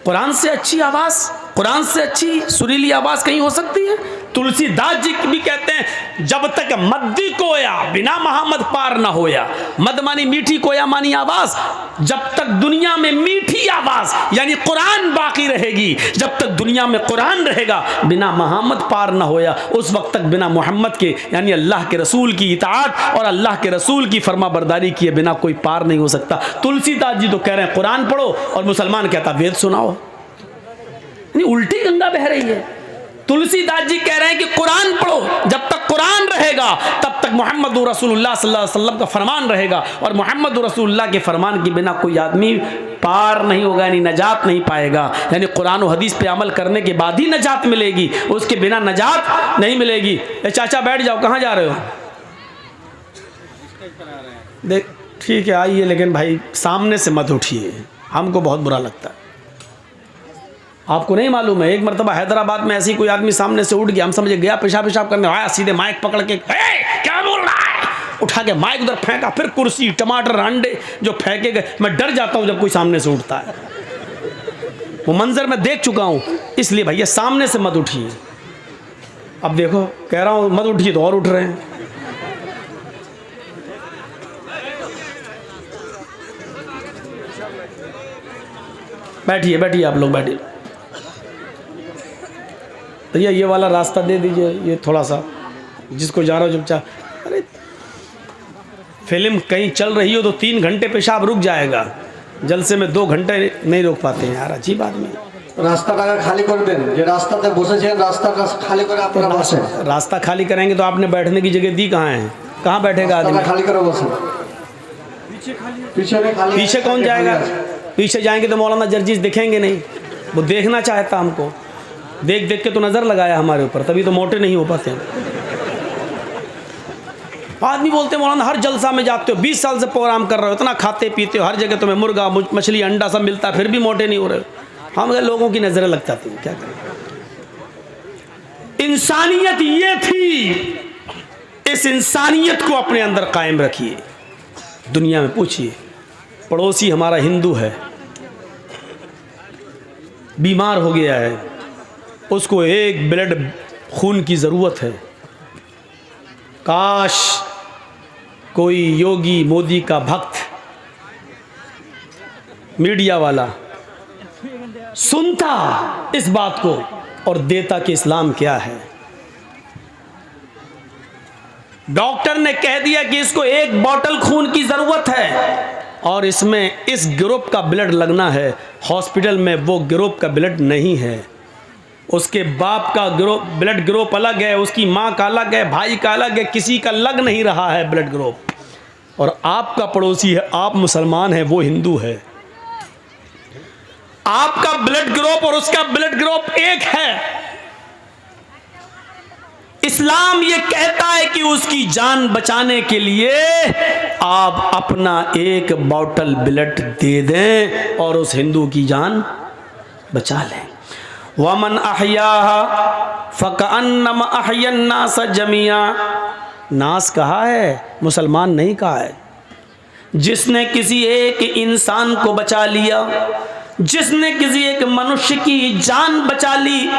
कुरान से अच्छी आवाज़, कुरान से अच्छी सुरीली आवाज़ कहीं हो सकती है? तुलसीदास जी भी कहते हैं जब तक मद्दी कोया बिना मोहम्मद पार ना होया। मद मानी मीठी, कोया मानी आवाज़। जब तक दुनिया में मीठी आवाज़ यानी कुरान बाकी रहेगी, जब तक दुनिया में कुरान रहेगा, बिना मोहम्मद पार ना होया, उस वक्त तक बिना मोहम्मद के यानी अल्लाह के रसूल की इताअत और अल्लाह के रसूल की फर्मा बरदारी किए बिना कोई पार नहीं हो सकता। तुलसीदास जी तो कह रहे हैं कुरान पढ़ो और मुसलमान कहता वेद सुनाओ, उल्टी गंगा बह रही है। तुलसीदास जी कह रहे हैं कि कुरान पढ़ो, जब तक कुरान रहेगा तब तक मोहम्मद रसूलुल्लाह सल्लल्लाहु अलैहि वसल्लम का फरमान रहेगा, और मोहम्मद रसूलुल्लाह के फरमान के बिना कोई आदमी पार नहीं होगा, यानी नजात नहीं पाएगा। यानी कुरान और हदीस पे अमल करने के बाद ही नजात मिलेगी, उसके बिना नजात नहीं मिलेगी। चाचा बैठ जाओ, कहाँ जा रहे हो? देख ठीक है आइए, लेकिन भाई सामने से मत उठिए, हमको बहुत बुरा लगता है। आपको नहीं मालूम है, एक मरतबा हैदराबाद में ऐसी कोई आदमी सामने से उठ गया, हम समझे गया पेशाब करने आया, सीधे माइक पकड़ के क्या बोल रहा है, उठा के माइक उधर फेंका, फिर कुर्सी टमाटर अंडे जो फेंके गए। मैं डर जाता हूँ जब कोई सामने से उठता है। वो मंजर मैं देख चुका हूँ, इसलिए भैया सामने से मत उठिए। अब देखो कह रहा हूँ मत उठिए तो और उठ रहे हैं। बैठिए बैठिए, आप लोग बैठिए। भैया ये वाला रास्ता दे दीजिए, ये थोड़ा सा जिसको जा रहा हो चुपचाप। अरे फिल्म कहीं चल रही हो तो 3 घंटे पेशाब रुक जाएगा, जलसे में 2 घंटे नहीं रोक पाते हैं यार, अजीब आदमी। रास्ता खाली कर दें, जो रास्ता तक बसे रास्ता खाली कर अपना बसे। रास्ता खाली करेंगे तो आपने बैठने की जगह दी कहाँ है? कहाँ बैठेगा आदमी? खाली करो बस। पीछे नहीं खाली। पीछे कौन जाएगा? पीछे जाएंगे तो मौलाना जर्जीस दिखेंगे नहीं। वो देखना चाहता हमको, देख देख के तो नज़र लगाया हमारे ऊपर, तभी तो मोटे नहीं हो पाते। आदमी बोलते मौलाना हर जलसा में जाते हो, 20 साल से प्रोग्राम कर रहे हो, इतना खाते पीते हो, हर जगह तुम्हें मुर्गा मछली अंडा सब मिलता है, फिर भी मोटे नहीं हो रहे हो। हम लोगों की नजरें लग जाती हैं, क्या करें। इंसानियत ये थी, इस इंसानियत को अपने अंदर कायम रखिए। दुनिया में पूछिए, पड़ोसी हमारा हिंदू है, बीमार हो गया है, उसको एक ब्लड खून की ज़रूरत है। काश कोई योगी मोदी का भक्त मीडिया वाला सुनता इस बात को और देता कि इस्लाम क्या है। डॉक्टर ने कह दिया कि इसको 1 बॉटल खून की ज़रूरत है और इसमें इस ग्रुप का ब्लड लगना है। हॉस्पिटल में वो ग्रुप का ब्लड नहीं है, उसके बाप का ग्रुप ब्लड ग्रुप अलग है, उसकी माँ का अलग है, भाई का अलग है, किसी का लग नहीं रहा है ब्लड ग्रुप। और आपका पड़ोसी है, आप मुसलमान हैं, वो हिंदू है। आपका ब्लड ग्रुप और उसका ब्लड ग्रुप एक है। इस्लाम ये कहता है कि उसकी जान बचाने के लिए आप अपना 1 बॉटल ब्लड दे दें और उस हिंदू की जान बचा लें। वमन अहयाहा फकअन्नमा अहयन नास जमिया। नास कहा है, मुसलमान नहीं कहा है। जिसने किसी एक इंसान को बचा लिया, जिसने किसी एक मनुष्य की जान बचा ली,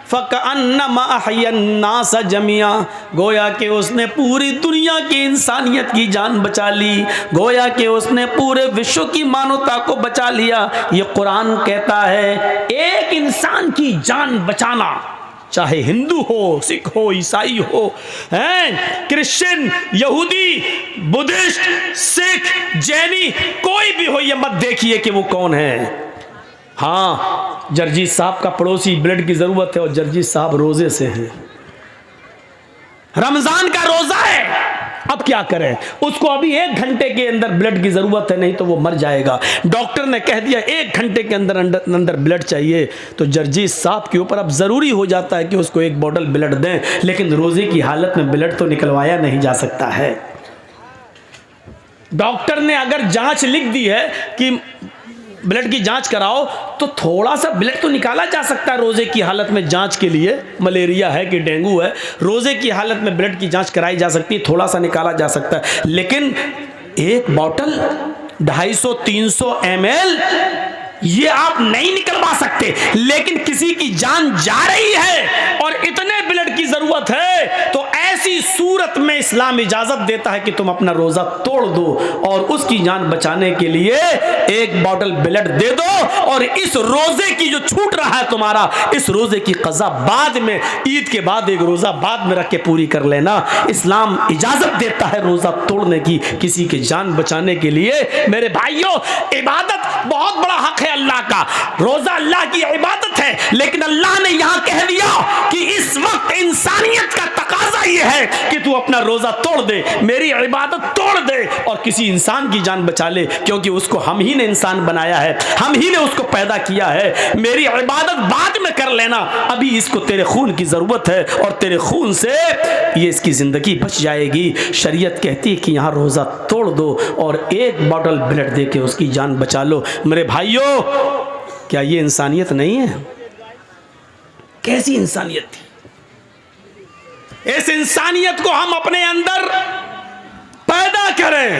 फकअन्नमा अहयन नास जमिया, गोया कि उसने पूरी दुनिया की इंसानियत की जान बचा ली, गोया कि उसने पूरे विश्व की मानवता को बचा लिया। ये कुरान कहता है एक इंसान की जान बचाना, चाहे हिंदू हो, सिख हो, ईसाई हो, हैं, क्रिश्चियन, यहूदी, बुद्धिस्ट, सिख, जैनी, कोई भी हो, ये मत देखिए कि वो कौन है। हाँ, जर्जीस साहब का पड़ोसी ब्लड की ज़रूरत है और जर्जीस साहब रोज़े से हैं, रमज़ान का रोज़ा है। अब क्या करें, उसको अभी 1 घंटे के अंदर ब्लड की ज़रूरत है, नहीं तो वो मर जाएगा। डॉक्टर ने कह दिया 1 घंटे के अंदर अंदर ब्लड चाहिए, तो जर्जीस साहब के ऊपर अब ज़रूरी हो जाता है कि उसको 1 बॉटल ब्लड दें, लेकिन रोज़े की हालत में ब्लड तो निकलवाया नहीं जा सकता है। डॉक्टर ने अगर जाँच लिख दी है कि ब्लड की जांच कराओ, तो थोड़ा सा ब्लड तो निकाला जा सकता है रोज़े की हालत में जांच के लिए। मलेरिया है कि डेंगू है, रोज़े की हालत में ब्लड की जांच कराई जा सकती है, थोड़ा सा निकाला जा सकता है। लेकिन 1 बॉटल 250-300 ml ये आप नहीं निकलवा सकते। लेकिन किसी की जान जा रही है और इतने ब्लड की ज़रूरत है, तो ऐसी सूरत में इस्लाम इजाज़त देता है कि तुम अपना रोज़ा तोड़ दो और उसकी जान बचाने के लिए 1 बॉटल ब्लड दे दो। और इस रोज़े की जो छूट रहा है तुम्हारा, इस रोज़े की क़ज़ा बाद में, ईद के बाद 1 रोज़ा बाद में रख के पूरी कर लेना। इस्लाम इजाज़त देता है रोज़ा तोड़ने की, किसी की जान बचाने के लिए। मेरे भाइयों, इबादत बहुत बड़ा हक है अल्लाह का, रोज़ा अल्लाह की इबादत है, लेकिन अल्लाह ने यहां कह दिया कि इस वक्त इंसानियत का तकाजा ये है कि तू अपना रोज़ा तोड़ दे, मेरी इबादत तोड़ दे और किसी इंसान की जान बचा ले, क्योंकि उसको हम ही ने इंसान बनाया है, हम ही ने उसको पैदा किया है। मेरी इबादत बाद में कर लेना, अभी इसको तेरे खून की ज़रूरत है और तेरे खून से ये इसकी ज़िंदगी बच जाएगी। शरीयत कहती है कि यहाँ रोज़ा तोड़ दो और 1 बॉटल ब्लड दे के उसकी जान बचा लो। मेरे भाइयों, क्या ये इंसानियत नहीं है? कैसी इंसानियत थी? इस इंसानियत को हम अपने अंदर पैदा करें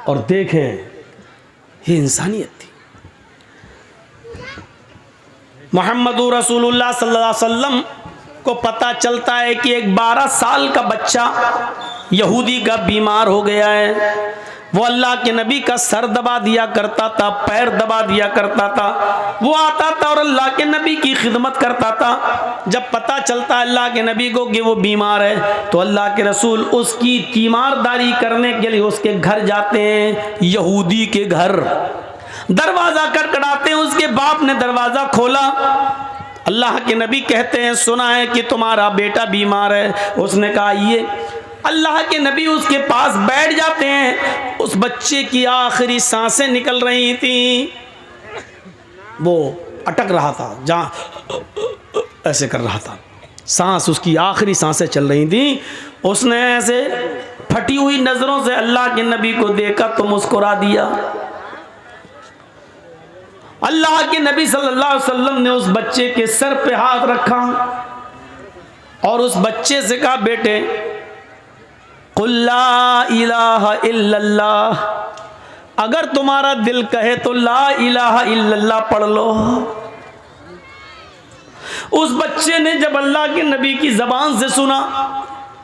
और देखें, ये इंसानियत थी। मोहम्मद रसूलुल्लाह सल्लल्लाहु अलैहि वसल्लम को पता चलता है कि एक 12 साल का बच्चा यहूदी का बीमार हो गया है। वो अल्लाह के नबी का सर दबा दिया करता था, पैर दबा दिया करता था। वो आता था और अल्लाह के नबी की खिदमत करता था। जब पता चलता अल्लाह के नबी को कि वो बीमार है तो अल्लाह के रसूल उसकी तीमारदारी करने के लिए उसके घर जाते हैं, यहूदी के घर। दरवाजा खटखटाते हैं, उसके बाप ने दरवाजा खोला। अल्लाह के नबी कहते हैं सुना है कि तुम्हारा बेटा बीमार है। उसने कहा ये। अल्लाह के नबी उसके पास बैठ जाते हैं। उस बच्चे की आखिरी सांसें निकल रही थी, वो अटक रहा था, जहाँ ऐसे कर रहा था, सांस उसकी आखिरी सांसें चल रही थी। उसने ऐसे फटी हुई नजरों से अल्लाह के नबी को देखा तो मुस्कुरा दिया। अल्लाह के नबी सल्लल्लाहु अलैहि वसल्लम ने उस बच्चे के सर पे हाथ रखा और उस बच्चे से कहा बेटे कुल ला इलाहा इल्लल्लाह, अगर तुम्हारा दिल कहे तो ला इलाहा इल्लल्लाह पढ़ लो। उस बच्चे ने जब अल्लाह के नबी की जबान से सुना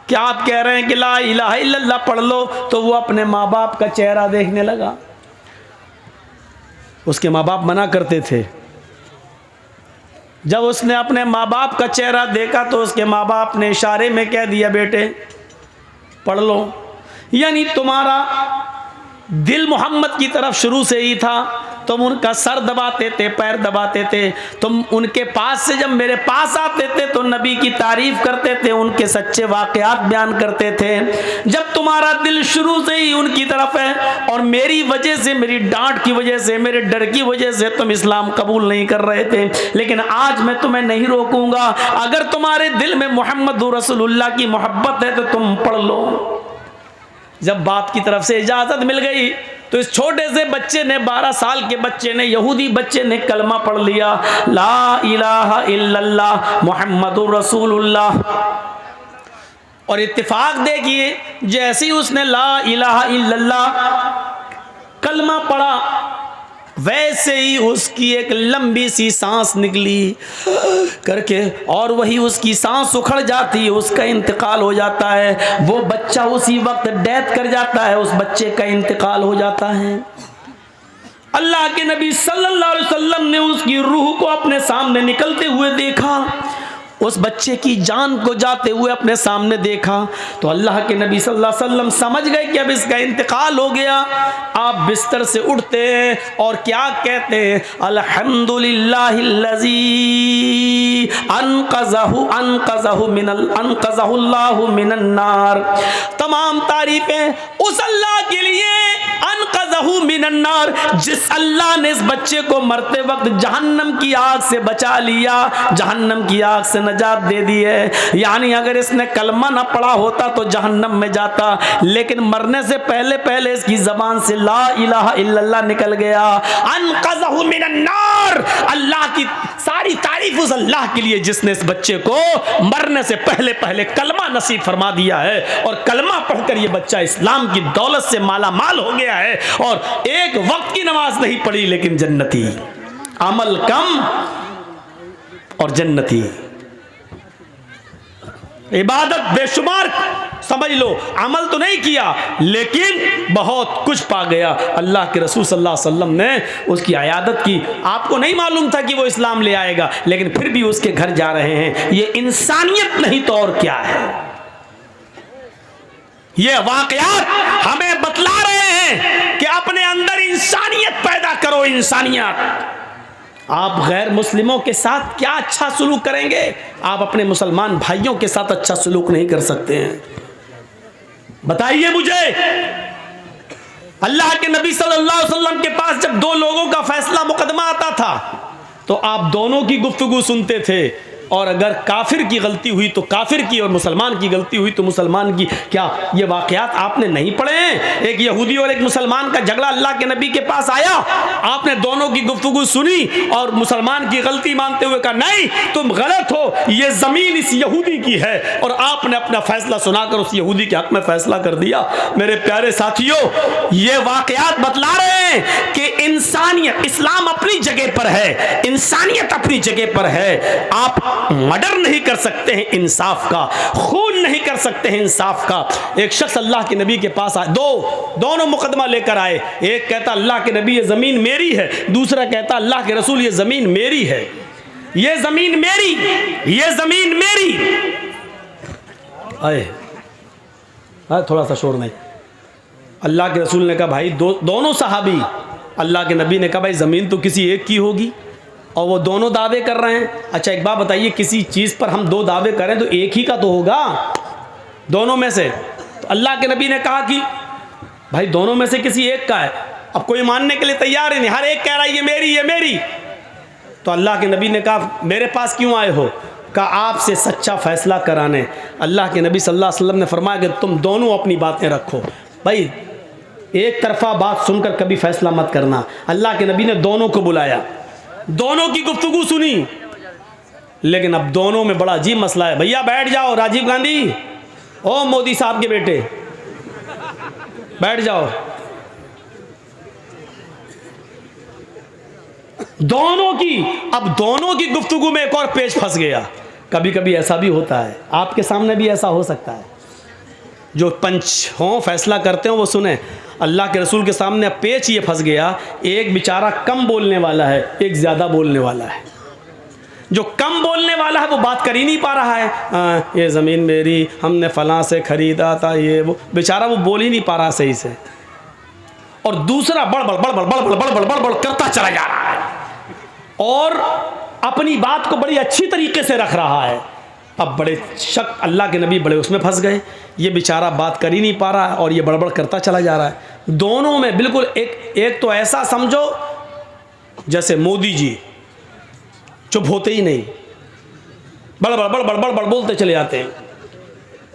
कि आप कह रहे हैं कि ला इलाहा इल्लल्लाह पढ़ लो, तो वो अपने माँ बाप का चेहरा देखने लगा। उसके माँ बाप मना करते थे। जब उसने अपने माँ बाप का चेहरा देखा तो उसके माँ बाप ने इशारे में कह दिया बेटे पढ़ लो। यानी तुम्हारा दिल मोहम्मद की तरफ शुरू से ही था। तुम उनका सर दबाते थे, पैर दबाते थे। तुम उनके पास से जब मेरे पास आते थे तो नबी की तारीफ करते थे, उनके सच्चे वाकयात बयान करते थे। जब तुम्हारा दिल शुरू से ही उनकी तरफ है और मेरी वजह से, मेरी डांट की वजह से, मेरे डर की वजह से तुम इस्लाम कबूल नहीं कर रहे थे, लेकिन आज मैं तुम्हें नहीं रोकूंगा। अगर तुम्हारे दिल में मोहम्मद रसूलुल्लाह की मोहब्बत है तो तुम पढ़ लो। जब बाप की तरफ से इजाजत मिल गई तो इस छोटे से बच्चे ने, 12 साल के बच्चे ने, यहूदी बच्चे ने कलमा पढ़ लिया, ला इलाहा इल्लल्लाह मुहम्मदुर रसूलुल्लाह। और इत्तेफाक देखिए, जैसे ही उसने ला इलाहा इल्लल्लाह कलमा पढ़ा वैसे ही उसकी एक लंबी सी सांस निकली करके, और वही उसकी सांस उखड़ जाती है, उसका इंतकाल हो जाता है। वो बच्चा उसी वक्त डेथ कर जाता है, उस बच्चे का इंतकाल हो जाता है। अल्लाह के नबी सल्लल्लाहु अलैहि वसल्लम ने उसकी रूह को अपने सामने निकलते हुए देखा, उस बच्चे की जान को जाते हुए अपने सामने देखा तो अल्लाह के नबी सल्लल्लाहु अलैहि वसल्लम समझ गए कि अब इसका इंतकाल हो गया। आप बिस्तर से उठते हैं और क्या कहते हैं, अल्हम्दुलिल्लाहिल्लज़ी अनक़ज़हुल्लाहु मिनन नार। तमाम तारीफें उस अल्लाह के लिए, अनक़ज़हु मिनन नार, जिस अल्लाह ने इस बच्चे को मरते वक्त जहन्नम की आग से बचा लिया, जहन्नम की आग से नजात दे दी है। यानी अगर इसने कलमा ना पढ़ा होता तो जहन्नम में जाता, लेकिन मरने से पहले पहले इसकी जबान से ला इलाहा इल्लल्लाह निकल गया। अनक़ज़हु मिनन नार। अल्लाह की सारी तारीफ उस अल्लाह के लिए जिसने इस बच्चे को मरने से पहले पहले कलमा नसीब फरमा दिया है, और कलमा पढ़कर यह बच्चा इस्लाम की दौलत से माला माल हो गया है, और एक वक्त की नमाज नहीं पढ़ी लेकिन जन्नती, अमल कम और जन्नती, इबादत बेशुमार समझ लो, अमल तो नहीं किया लेकिन बहुत कुछ पा गया। अल्लाह के रसूल सल्लल्लाहु अलैहि वसल्लम ने उसकी अयादत की। आपको नहीं मालूम था कि वो इस्लाम ले आएगा, लेकिन फिर भी उसके घर जा रहे हैं। ये इंसानियत नहीं तो और क्या है। ये वाकयात हमें बतला रहे हैं कि अपने अंदर इंसानियत पैदा करो, इंसानियत। आप गैर मुस्लिमों के साथ क्या अच्छा सलूक करेंगे, आप अपने मुसलमान भाइयों के साथ अच्छा सलूक नहीं कर सकते हैं। बताइए मुझे, अल्लाह के नबी सल्लल्लाहु अलैहि वसल्लम के पास जब दो लोगों का फैसला मुकदमा आता था तो आप दोनों की गुफ्तगू सुनते थे और अगर काफिर की गलती हुई तो काफिर की, और मुसलमान की गलती हुई तो मुसलमान की। क्या ये वाकयात आपने नहीं पढ़े हैं? एक यहूदी और एक मुसलमान का झगड़ा अल्लाह के नबी के पास आया, आपने दोनों की गुफ्तगू सुनी और मुसलमान की गलती मानते हुए कहा नहीं तुम गलत हो, ये जमीन इस यहूदी की है, और आपने अपना फैसला सुनाकर उस यहूदी के हक में फैसला कर दिया। मेरे प्यारे साथियों, ये वाकयात बतला रहे हैं कि इंसानियत, इस्लाम अपनी जगह पर है, इंसानियत अपनी जगह पर है। आप मर्डर नहीं कर सकते हैं इंसाफ का, खून नहीं कर सकते हैं इंसाफ का। एक शख्स अल्लाह के नबी के पास आए, दोनों मुकदमा लेकर आए। एक कहता अल्लाह के नबी ये जमीन मेरी है, दूसरा कहता अल्लाह के रसूल ये जमीन मेरी है, ये जमीन मेरी, ये जमीन मेरी। आए थोड़ा सा शोर नहीं। अल्लाह के रसूल ने कहा भाई दोनों सहाबी, अल्लाह के नबी ने कहा भाई ज़मीन तो किसी एक की होगी, और वो दोनों दावे कर रहे हैं। अच्छा एक बात बताइए, किसी चीज़ पर हम दो दावे करें तो एक ही का तो होगा, दोनों में से। तो अल्लाह के नबी ने कहा कि भाई दोनों में से किसी एक का है। अब कोई मानने के लिए तैयार ही नहीं, हर एक कह रहा है ये मेरी, ये मेरी। तो अल्लाह के नबी ने कहा मेरे पास क्यों आए हो? कहा आपसे सच्चा फैसला कराने। अल्लाह के नबी सल्लल्लाहु अलैहि वसल्लम ने फरमाया कि तुम दोनों अपनी बातें रखो, भाई एक तरफा बात सुनकर कभी फैसला मत करना। अल्लाह के नबी ने दोनों को बुलाया, दोनों की गुफ्तगू सुनी, लेकिन अब दोनों में बड़ा अजीब मसला है। भैया बैठ जाओ, राजीव गांधी, ओ मोदी साहब के बेटे बैठ जाओ। दोनों की गुफ्तगू में एक और पेच फंस गया। कभी कभी ऐसा भी होता है, आपके सामने भी ऐसा हो सकता है। जो पंच हों, फैसला करते हो वो सुने। अल्लाह के रसूल के सामने पेच ये फंस गया, एक बेचारा कम बोलने वाला है, एक ज़्यादा बोलने वाला है। जो कम बोलने वाला है वो बात कर ही नहीं पा रहा है, ये ज़मीन मेरी, हमने फलां से ख़रीदा था, ये वो, बेचारा वो बोल ही नहीं पा रहा सही से। और दूसरा बड़बड़ बड़बड़ बड़बड़ बड़बड़ बड़बड़ करता चला जा रहा है और अपनी बात को बड़ी अच्छी तरीके से रख रहा है। अब बड़े शक, अल्लाह के नबी बड़े उसमें फंस गए, ये बेचारा बात कर ही नहीं पा रहा है और ये बड़बड़ करता चला जा रहा है। दोनों में बिल्कुल एक तो ऐसा समझो जैसे मोदी जी चुप होते ही नहीं, बड़बड़ बड़बड़ बड़बड़ बोलते चले जाते हैं।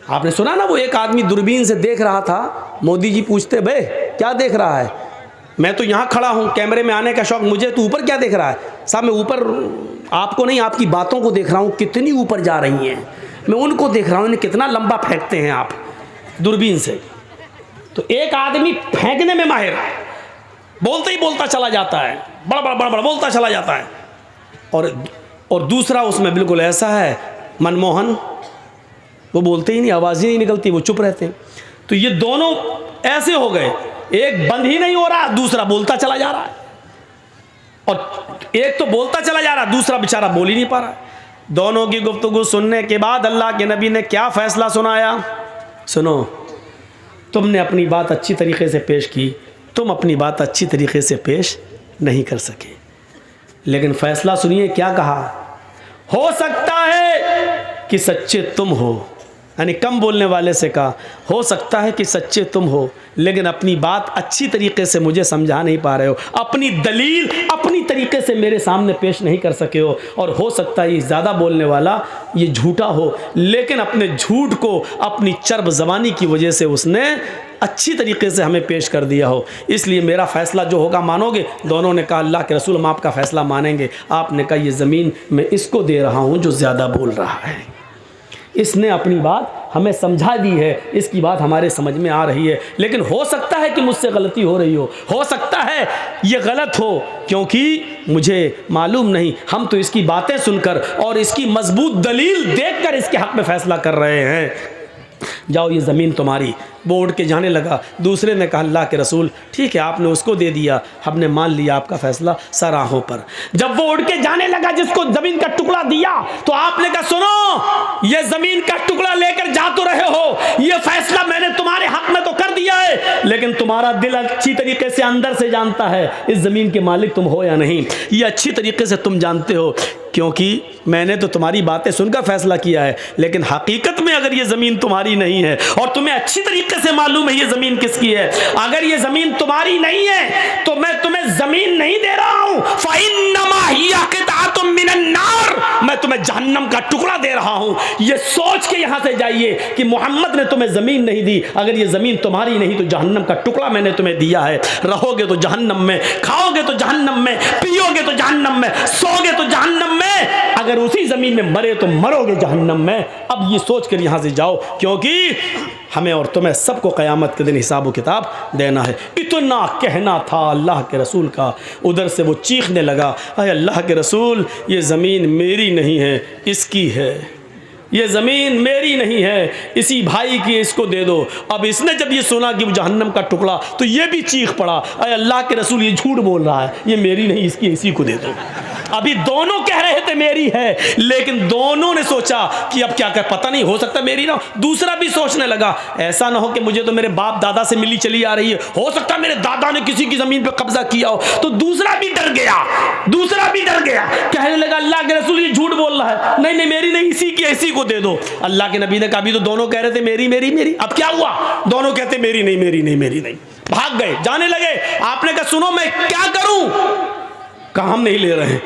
आपने सुना ना, वो एक आदमी दूरबीन से देख रहा था, मोदी जी पूछते बे क्या देख रहा है? मैं तो यहाँ खड़ा हूँ, कैमरे में आने का शौक मुझे, तो ऊपर क्या देख रहा है? साहब मैं ऊपर आपको नहीं, आपकी बातों को देख रहा हूँ, कितनी ऊपर जा रही हैं, मैं उनको देख रहा हूँ, इन्हें कितना लंबा फेंकते हैं आप दूरबीन से। तो एक आदमी फेंकने में माहिर है, बोलते ही बोलता चला जाता है, बड़बड़ बड़बड़ बोलता चला जाता है। और दूसरा उसमें बिल्कुल ऐसा है मनमोहन, वो बोलते ही नहीं, आवाज़ ही नहीं निकलती, वो चुप रहते हैं। तो ये दोनों ऐसे हो गए, एक बंद ही नहीं हो रहा, दूसरा बोलता चला जा रहा है, और एक तो बोलता चला जा रहा, दूसरा बेचारा बोल ही नहीं पा रहा। दोनों की गुफ्तगू सुनने के बाद अल्लाह के नबी ने क्या फैसला सुनाया? सुनो, तुमने अपनी बात अच्छी तरीके से पेश की, तुम अपनी बात अच्छी तरीके से पेश नहीं कर सके, लेकिन फैसला सुनिए क्या कहा। हो सकता है कि सच्चे तुम हो, यानी कम बोलने वाले से कहा, हो सकता है कि सच्चे तुम हो, लेकिन अपनी बात अच्छी तरीके से मुझे समझा नहीं पा रहे हो, अपनी दलील अपनी तरीके से मेरे सामने पेश नहीं कर सके हो, और हो सकता है ये ज़्यादा बोलने वाला ये झूठा हो, लेकिन अपने झूठ को अपनी चर्ब ज़बानी की वजह से उसने अच्छी तरीके से हमें पेश कर दिया हो, इसलिए मेरा फ़ैसला जो होगा मानोगे? दोनों ने कहा अल्लाह के रसूल हम आपका फ़ैसला मानेंगे। आपने कहा ये ज़मीन मैं इसको दे रहा हूँ जो ज़्यादा बोल रहा है, इसने अपनी बात हमें समझा दी है, इसकी बात हमारे समझ में आ रही है, लेकिन हो सकता है कि मुझसे गलती हो रही हो सकता है ये गलत हो, क्योंकि मुझे मालूम नहीं। हम तो इसकी बातें सुनकर और इसकी मजबूत दलील देखकर इसके हक़ में फ़ैसला कर रहे हैं। जाओ ये ज़मीन तुम्हारी। वो उड़ के जाने लगा। दूसरे ने कहा अल्लाह के रसूल ठीक है, आपने उसको दे दिया, हमने मान लिया आपका फैसला सराहों पर। जब वो उड़ के जाने लगा, जिसको ज़मीन का टुकड़ा दिया, तो आपने कहा सुनो, ये ज़मीन का टुकड़ा लेकर जा तो रहे हो, ये फैसला मैंने तुम्हारे हक में तो कर दिया है, लेकिन तुम्हारा दिल अच्छी तरीके से अंदर से जानता है इस ज़मीन के मालिक तुम हो या नहीं, ये अच्छी तरीके से तुम जानते हो, क्योंकि मैंने तो तुम्हारी बातें सुनकर फैसला किया है, लेकिन हकीकत में अगर ये ज़मीन तुम्हारी नहीं है और तुम्हें अच्छी तरीके से मालूम है ये ज़मीन किसकी है, अगर ये ज़मीन तुम्हारी नहीं है तो मैं तुम्हें ज़मीन नहीं दे रहा हूँ, फ़इन्नमा हिया क़ित्अतुम मिनन नार, मैं तुम्हें जहन्नम जहन्नम का टुकड़ा दे रहा हूँ। ये सोच के यहाँ से जाइए कि मोहम्मद ने तुम्हें ज़मीन नहीं दी, अगर ये ज़मीन तुम्हारी नहीं तो जहन्नम का टुकड़ा मैंने तुम्हें दिया है। रहोगे तो जहन्नम में, खाओगे तो जहन्नम में, पियोगे तो जहन्नम में, सोगे तो जहन्नम में, अगर उसी ज़मीन में मरे तो मरोगे जहन्नम में। अब ये सोच कर यहाँ से जाओ, क्योंकि हमें और तुम्हें सबको क़यामत के दिन हिसाब व किताब देना है। इतना कहना था अल्लाह के रसूल का। उधर से वो चीखने लगा, अरे अल्लाह के रसूल, ये ज़मीन मेरी नहीं है, इसकी है। ये ज़मीन मेरी नहीं है, इसी भाई की, इसको दे दो। अब इसने जब ये सुना कि वो जहन्नम का टुकड़ा, तो ये भी चीख पड़ा, अरे अल्लाह के रसूल, ये झूठ बोल रहा है, ये मेरी नहीं, इसकी, इसी को दे दो। अभी दोनों कह रहे थे मेरी है, लेकिन दोनों ने सोचा कि अब क्या कर, पता नहीं, हो सकता मेरी ना। दूसरा भी सोचने लगा, ऐसा ना हो कि मुझे तो मेरे बाप दादा से मिली चली आ रही है, हो सकता मेरे दादा ने किसी की ज़मीन पर कब्जा किया हो। तो दूसरा भी डर गया, कहने लगा, अल्लाह के रसूल, ये झूठ बोल रहा है, नहीं नहीं मेरी नहीं, इसी की, इसी को दे दो। अल्लाह के नबी ने कहा, अभी तो दोनों कह रहे थे मेरी मेरी मेरी, अब क्या हुआ? दोनों कहते मेरी नहीं मेरी नहीं मेरी नहीं। भाग गए, जाने लगे। आपने कहा, सुनो मैं क्या करूं? कहा, हम नहीं ले रहे हैं।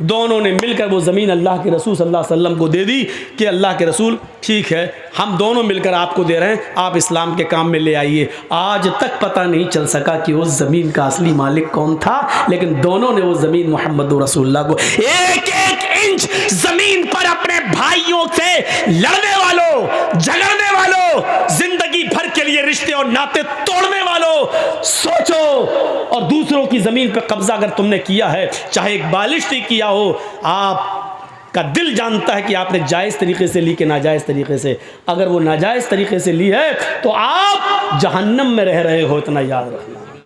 दोनों ने मिलकर वो ज़मीन अल्लाह के रसूल सल्लल्लाहु अलैहि वसल्लम को दे दी कि अल्लाह के रसूल, ठीक है, हम दोनों मिलकर आपको दे रहे हैं, आप इस्लाम के काम में ले आइए। आज तक पता नहीं चल सका कि उस ज़मीन का असली मालिक कौन था, लेकिन दोनों ने वो ज़मीन मोहम्मद रसूलुल्लाह को, एक एक इंच ज़मीन पर अपने भाइयों से लड़ने वालों, झगड़ने वालों, जिंदगी भर के लिए रिश्ते और नाते तोड़ने वालों, सोचो। और दूसरों की ज़मीन पर कब्जा अगर तुमने किया है, चाहे एक बालिश्ती किया हो, आपका दिल जानता है कि आपने जायज़ तरीके से ली कि नाजायज़ तरीके से। अगर वो नाजायज़ तरीके से ली है तो आप जहन्नम में रह रहे हो, इतना याद रखना।